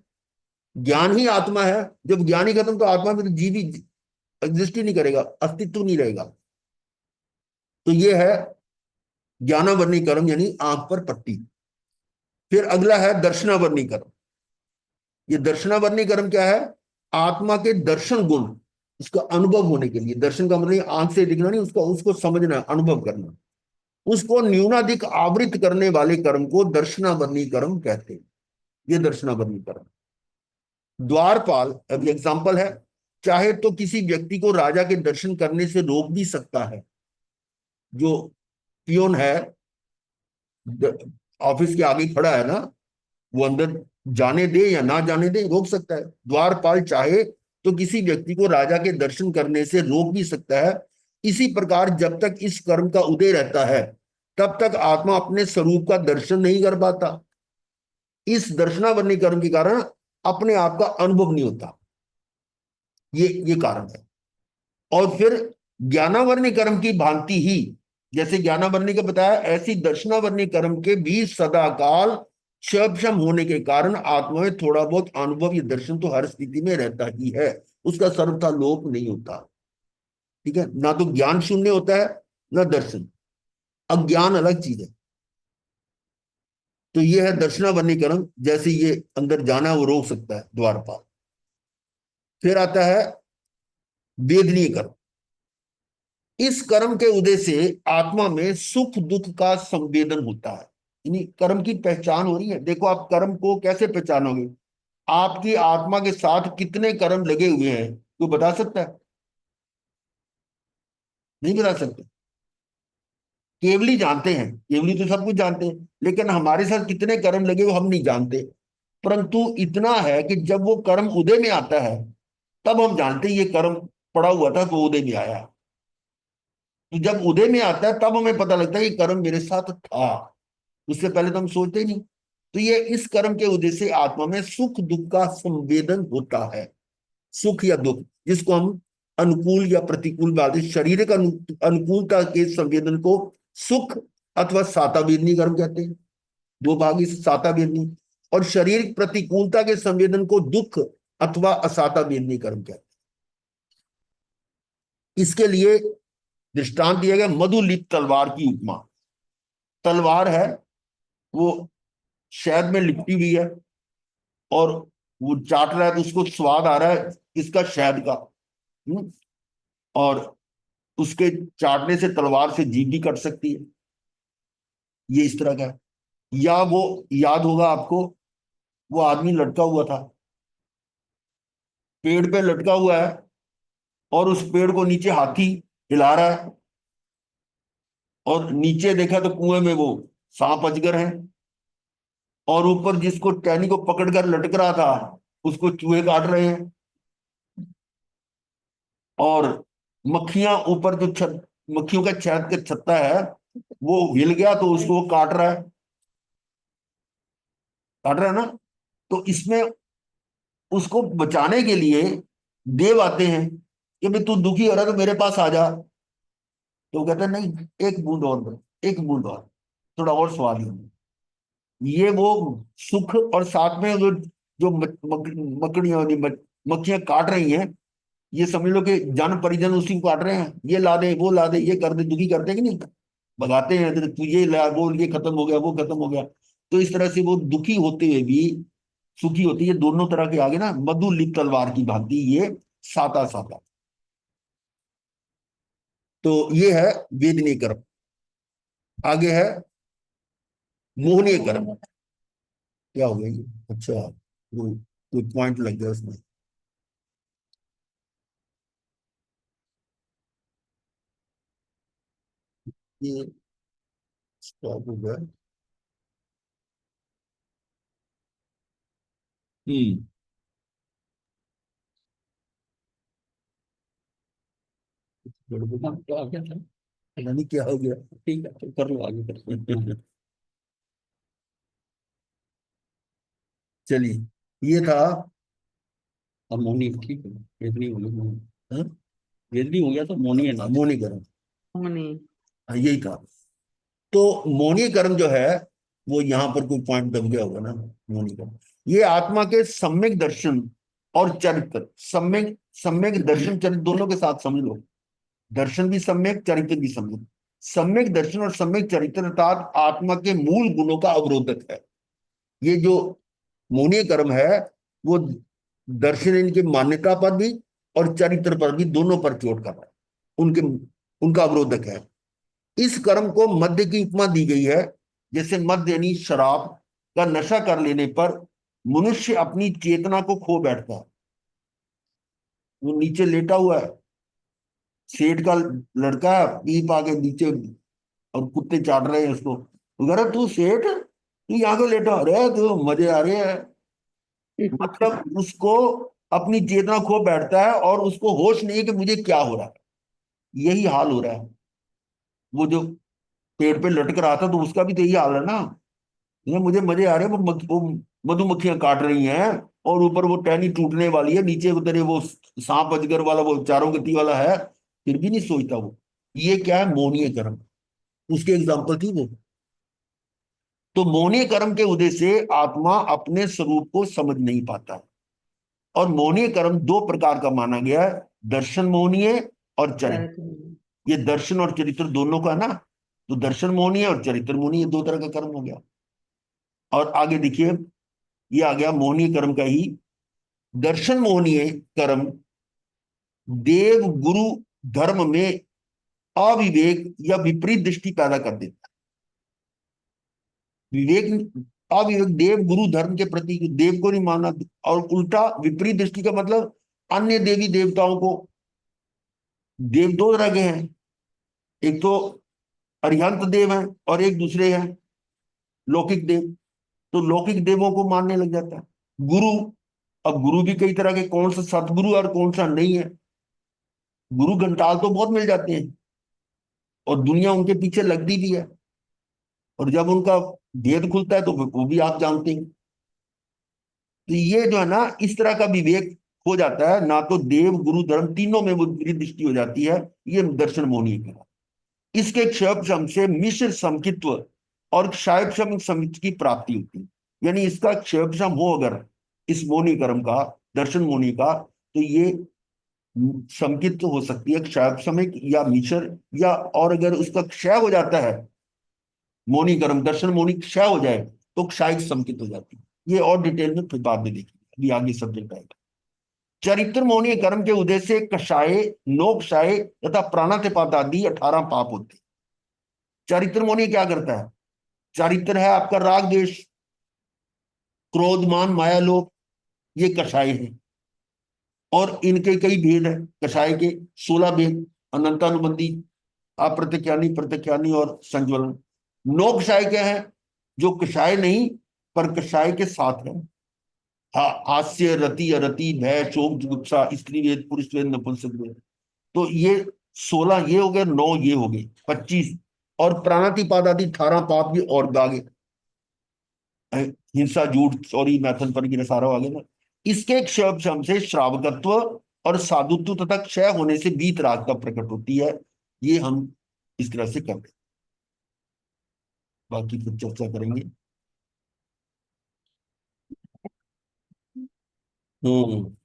ज्ञान ही आत्मा है। जब ज्ञान ही खत्म तो आत्मा में तो जीव ही एग्जिस्ट ही नहीं करेगा, अस्तित्व नहीं रहेगा। तो ये है ज्ञानावर्णी कर्म, यानी आंख पर पट्टी। फिर अगला है दर्शनावर्णी कर्म। ये दर्शनावर्णी कर्म क्या है? आत्मा के दर्शन गुण, उसका अनुभव होने के लिए, दर्शन का मतलब आंख से दिखना नहीं, उसका उसको समझना, अनुभव करना, उसको न्यूनाधिक आवृत करने वाले कर्म को दर्शनावर्णी कर्म कहते हैं। ये दर्शनावर्णी कर्म। द्वारपाल अब एग्जाम्पल है, चाहे तो किसी व्यक्ति को राजा के दर्शन करने से रोक भी सकता है। जो पियोन है ऑफिस के आगे खड़ा है ना, वो अंदर जाने दे या ना जाने दे, रोक सकता है। द्वारपाल चाहे तो किसी व्यक्ति को राजा के दर्शन करने से रोक भी सकता है। इसी प्रकार जब तक इस कर्म का उदय रहता है तब तक आत्मा अपने स्वरूप का दर्शन नहीं कर पाता। इस दर्शनावर्णी कर्म के कारण अपने आप का अनुभव नहीं होता, ये कारण है। और फिर ज्ञानावर्णी कर्म की भांति ही, जैसे ज्ञानावर्णी का बताया, ऐसी दर्शनावर्णी कर्म के भी सदाकाल क्षम होने के कारण आत्मा में थोड़ा बहुत अनुभव या दर्शन तो हर स्थिति में रहता ही है, उसका सर्वथा लोप नहीं होता। ठीक है, ना तो ज्ञान शून्य होता है ना दर्शन, अज्ञान अलग चीज है। तो ये है दर्शनावर्णी कर्म, जैसे ये अंदर जाना वो रोक सकता है द्वारपाल। फिर आता है वेदनीय कर्म। इस कर्म के उदय से आत्मा में सुख दुख का संवेदन होता है, यानी कर्म की पहचान हो रही है। देखो आप कर्म को कैसे पहचानोगे? आपकी आत्मा के साथ कितने कर्म लगे हुए हैं कोई बता सकता है? नहीं बता सकते। केवली जानते हैं, केवली तो सब कुछ जानते हैं, लेकिन हमारे साथ कितने कर्म लगे वो हम नहीं जानते। परंतु इतना है कि जब वो कर्म उदय में आता है तब हम जानते हैं ये कर्म पड़ा हुआ था तो उदय में आया। तो जब उदय में आता है तब हमें पता लगता है ये कर्म मेरे साथ था, उससे पहले तो हम सोचते ही नहीं। तो ये इस कर्म के उदय से आत्मा में सुख दुख का संवेदन होता है। सुख या दुख, जिसको हम अनुकूल या प्रतिकूल बात, शारीरिक अनुकूलता के संवेदन को सुख अथवा सातावेदनी कर्म कहते हैं, दो भाग इस सातावेदनी। और शारीरिक प्रतिकूलता के संवेदन को दुख अथवा असातावेदनी कर्म कहते हैं। इसके लिए दृष्टांत दिया गया मधुलिप्त तलवार की उपमा। तलवार है वो शहद में लिपटी हुई है और वो चाट रहा है तो उसको स्वाद आ रहा है इसका शहद का। और उसके चाटने से तलवार से जीभ भी कट सकती है, ये इस तरह का है। या वो याद होगा आपको, वो आदमी लटका हुआ था, पेड़ पे लटका हुआ है और उस पेड़ को नीचे हाथी हिला रहा है, और नीचे देखा तो कुएं में वो सांप अजगर है, और ऊपर जिसको टहनी को पकड़कर लटक रहा था उसको चूहे काट रहे हैं, और मक्खियां ऊपर जो छत, मक्खियों का छत का छत्ता है वो हिल गया तो उसको वो काट रहा है, काट रहा है ना। तो इसमें उसको बचाने के लिए देव आते हैं कि भाई तू दुखी हो रहा है तो मेरे पास आ जा। तो कहते हैं नहीं, एक बूंद और दो, एक बूंद और, थोड़ा और स्वाद लेना। ये वो सुख, और साथ में जो जो मकड़ियां मक्खियां काट रही हैं, ये समझ लो कि जन परिजन उसी को काट रहे हैं, ये ला दे वो ला दे, ये कर दे, दुखी करते कि नहीं, भगाते हैं तो तू ये ला, वो ये खत्म हो गया वो खत्म हो गया। तो इस तरह से वो दुखी होते हुए भी सुखी होती है, दोनों तरह के आगे ना, मधुलिप्त तलवार की भांति ये साता साता। तो ये है वेदनीय कर्म। आगे है मोहनीय कर्म। क्या हो गया ये? अच्छा, कोई पॉइंट लग गया उसमें। ये स्टॉप हो गया। हम्म गड़बड़ क्या आ गया था, पता नहीं क्या हो गया। ठीक है तो कर लो, आगे कर लो। चलिए, ये था अब मौनी ठीक है, वेदनी हो गया मौनी। हाँ? वेदनी हो गया तो मौनी है ना, मौनी कर्म। होनी। हाँ, यही था। तो मौनी कर्म जो है, वो यहाँ पर कोई पॉइंट दब गया होगा ना। मौनी कर्म ये आत्मा के सम्यक दर्शन और चरित्र, सम्यक सम्यक दर्शन चरित्र दोनों के साथ समझ लो। दर्शन भी सम्यक, चरित्र भी सम्यक। सम्यक दर्शन और सम्यक चरित्र अर्थात आत्मा के मूल गुणों का अवरोधक है। ये जो मौनी कर्म है, वो दर्शन इनकी मान्यता पर भी और चरित्र पर भी, दोनों पर चोट कर रहा है, उनके उनका अवरोधक है। इस कर्म को मद्य की उपमा दी गई है। जैसे मद्य यानी शराब का नशा कर लेने पर मनुष्य अपनी चेतना को खो बैठता है। वो नीचे लेटा हुआ है, सेठ का लड़का है, पीप आके नीचे, और कुत्ते चाट रहे हैं उसको। अगर तू सेठ, तू यहाँ को लेटा, अरे तू मजे आ रहे हैं। मतलब उसको अपनी चेतना खो बैठता है और उसको होश नहीं है कि मुझे क्या हो रहा है। यही हाल हो रहा है। वो जो पेड़ पे लटक रहा था, तो उसका भी तो यही हाल है ना। ये मुझे मजे आ रहे हैं, वो मधुमक्खियां काट रही हैं, और ऊपर वो टहनी टूटने वाली है, नीचे उतरे वो सांप अजगर वाला, वो चारों गति वाला है, फिर भी नहीं सोचता वो। ये क्या है? मौनीय कर्म। उसके एग्जाम्पल थी वो। तो मौनीय कर्म के उदय से आत्मा अपने स्वरूप को समझ नहीं पाता। और मौनीय कर्म दो प्रकार का माना गया है, दर्शन मौनीय और चरित्र। चरित्र। ये दर्शन और चरित्र दोनों का ना, तो दर्शन मौनीय और चरित्र मौनीय, दो तरह का कर्म हो गया। और आगे देखिए, ये आ गया मोहनीय कर्म का ही। दर्शन मोहनीय कर्म देव गुरु धर्म में अविवेक या विपरीत दृष्टि पैदा कर देता है। विवेक, अविवेक देव गुरु धर्म के प्रति, देव को नहीं माना, और उल्टा विपरीत दृष्टि का मतलब अन्य देवी देवताओं को। देव दो तरह के हैं, एक तो अरिहंत देव हैं और एक दूसरे हैं लौकिक देव। तो लौकिक देवों को मानने लग जाता है। गुरु, अब गुरु भी कई तरह के, कौन सा सतगुरु और कौन सा नहीं है। गुरु घंटाल तो बहुत मिल जाते हैं, और दुनिया उनके पीछे लगती भी है, और जब उनका भेद खुलता है तो वो भी आप जानते हैं। तो ये जो है ना, इस तरह का विवेक हो जाता है ना, तो देव गुरु धर्म तीनों में वो दृष्टि हो जाती है। ये दर्शन मोहनीय करा। इसके क्षय सम से मिश्र समकित्व और क्षय समित की प्राप्ति होती है। यानी इसका क्षय सम हो अगर इस मोहनी कर्म का, दर्शन मोहनी का, तो ये समकित्व हो सकती है, क्षय समिक या मिश्र, या और अगर उसका क्षय हो जाता है, मोनी कर्म दर्शन मोनी क्षय हो जाए, तो क्षायिक संकित हो जाती है। ये और डिटेल में फिर बाद में देखेंगे, अभी आगे सब्जेक्ट आएगा। चरित्र मोनी कर्म के उदय से कषाय, नोक्षाय तथा प्राणातिपात आदि 18 पाप होते हैं। चरित्र मोनी क्या करता है? चरित्र है आपका राग देश, क्रोध मान माया लोभ, ये कषाय है। और इनके कई भेद है, कषाय के 16 भेद, अनंतानुबंधी, अप्रत्यज्ञानी, प्रत्यज्ञानी और संज्वलन। नौ कषाय क्या है? जो कषाय नहीं पर कषाय के साथ है। हास्य, रति, अरति, भय, शोक, जुगुप्सा, स्त्री वेद, पुरुष वेद, नपुंसक वेद। तो ये 16 ये हो गए, 9 ये हो गए, 25। और प्राणातिपात आदि 18 पाप ये और आगे, हिंसा, झूठ, चोरी, मैथन पर ये सारा आगे ना। इसके क्षय शम से श्रावकत्व और साधुत्व तथा क्षय होने से बीत राग का प्रकट होती है। ये हम इस तरह से करते, बाकी फिर चर्चा करेंगे। हम्म।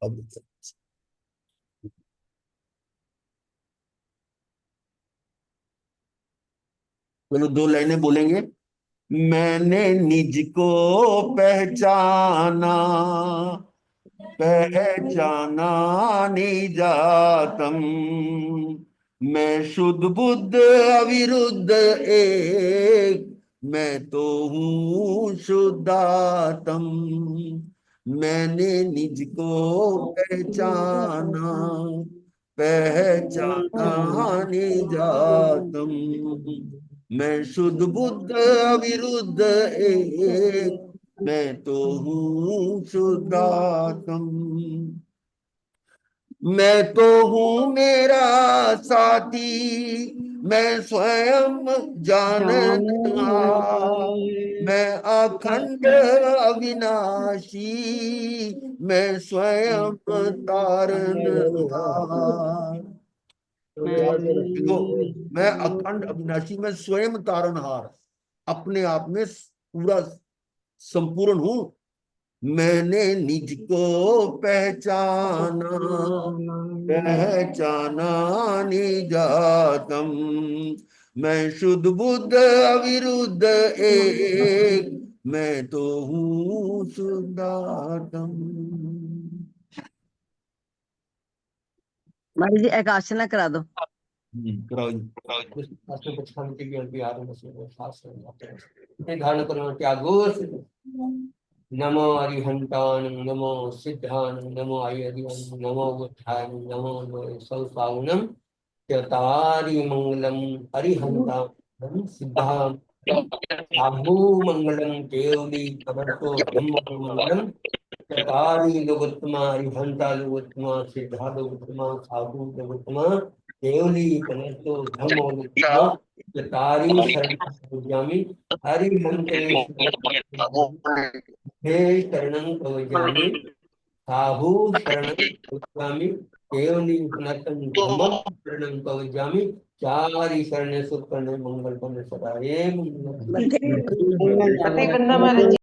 अब चलो 2 लाइनें बोलेंगे। मैंने निज को पहचाना, पहचाना निजातम, मैं शुद्ध बुद्ध अविरुद्ध एक, मैं तो हूँ शुद्धात्म। मैंने निज को पहचाना, पहचाना निजातम, मैं शुद्ध बुद्ध अविरुद्ध एक, मैं तो हूँ शुद्धात्म। मैं तो हूँ मेरा साथी मैं स्वयं जाननहार, मैं अखंड अविनाशी, मैं स्वयं तारनहार। देखो, मैं अखंड अविनाशी, मैं स्वयं तारनहार, अपने आप में पूरा संपूर्ण हूं। मैंने निज को पहचाना, पहचाना निजातम, मैं शुद्ध बुद्ध अविरुद्ध एक, मैं तो हूँ शुद्धात्म। महाराज जी एकाशना करा दो। कराओ जी। धारण करो त्यागो नमो अरिहंतान, नमो सिद्धान, नमो आयुर्वेदान, नमो बुद्धान, नमो सौसावनम चतारि मंगलम अरिहंतान सिद्धान साधु मंगलम केवली कबरतो धम्म मंगलम चतारि लोकोत्तमा अरिहंता लोकोत्तमा सिद्धा लोकोत्तमा साधु लोकोत्तमा केवली कबरतो धम्म लोकोत्तमा चतारि शरणं पूज्यामि अरिहंते हे शरणं कवचामि साहू शरणं कवचामि केवली सनातन धम्मं शरणं कवचामि चारि शरणे सुख करने मंगल करने सदा हे मंगल।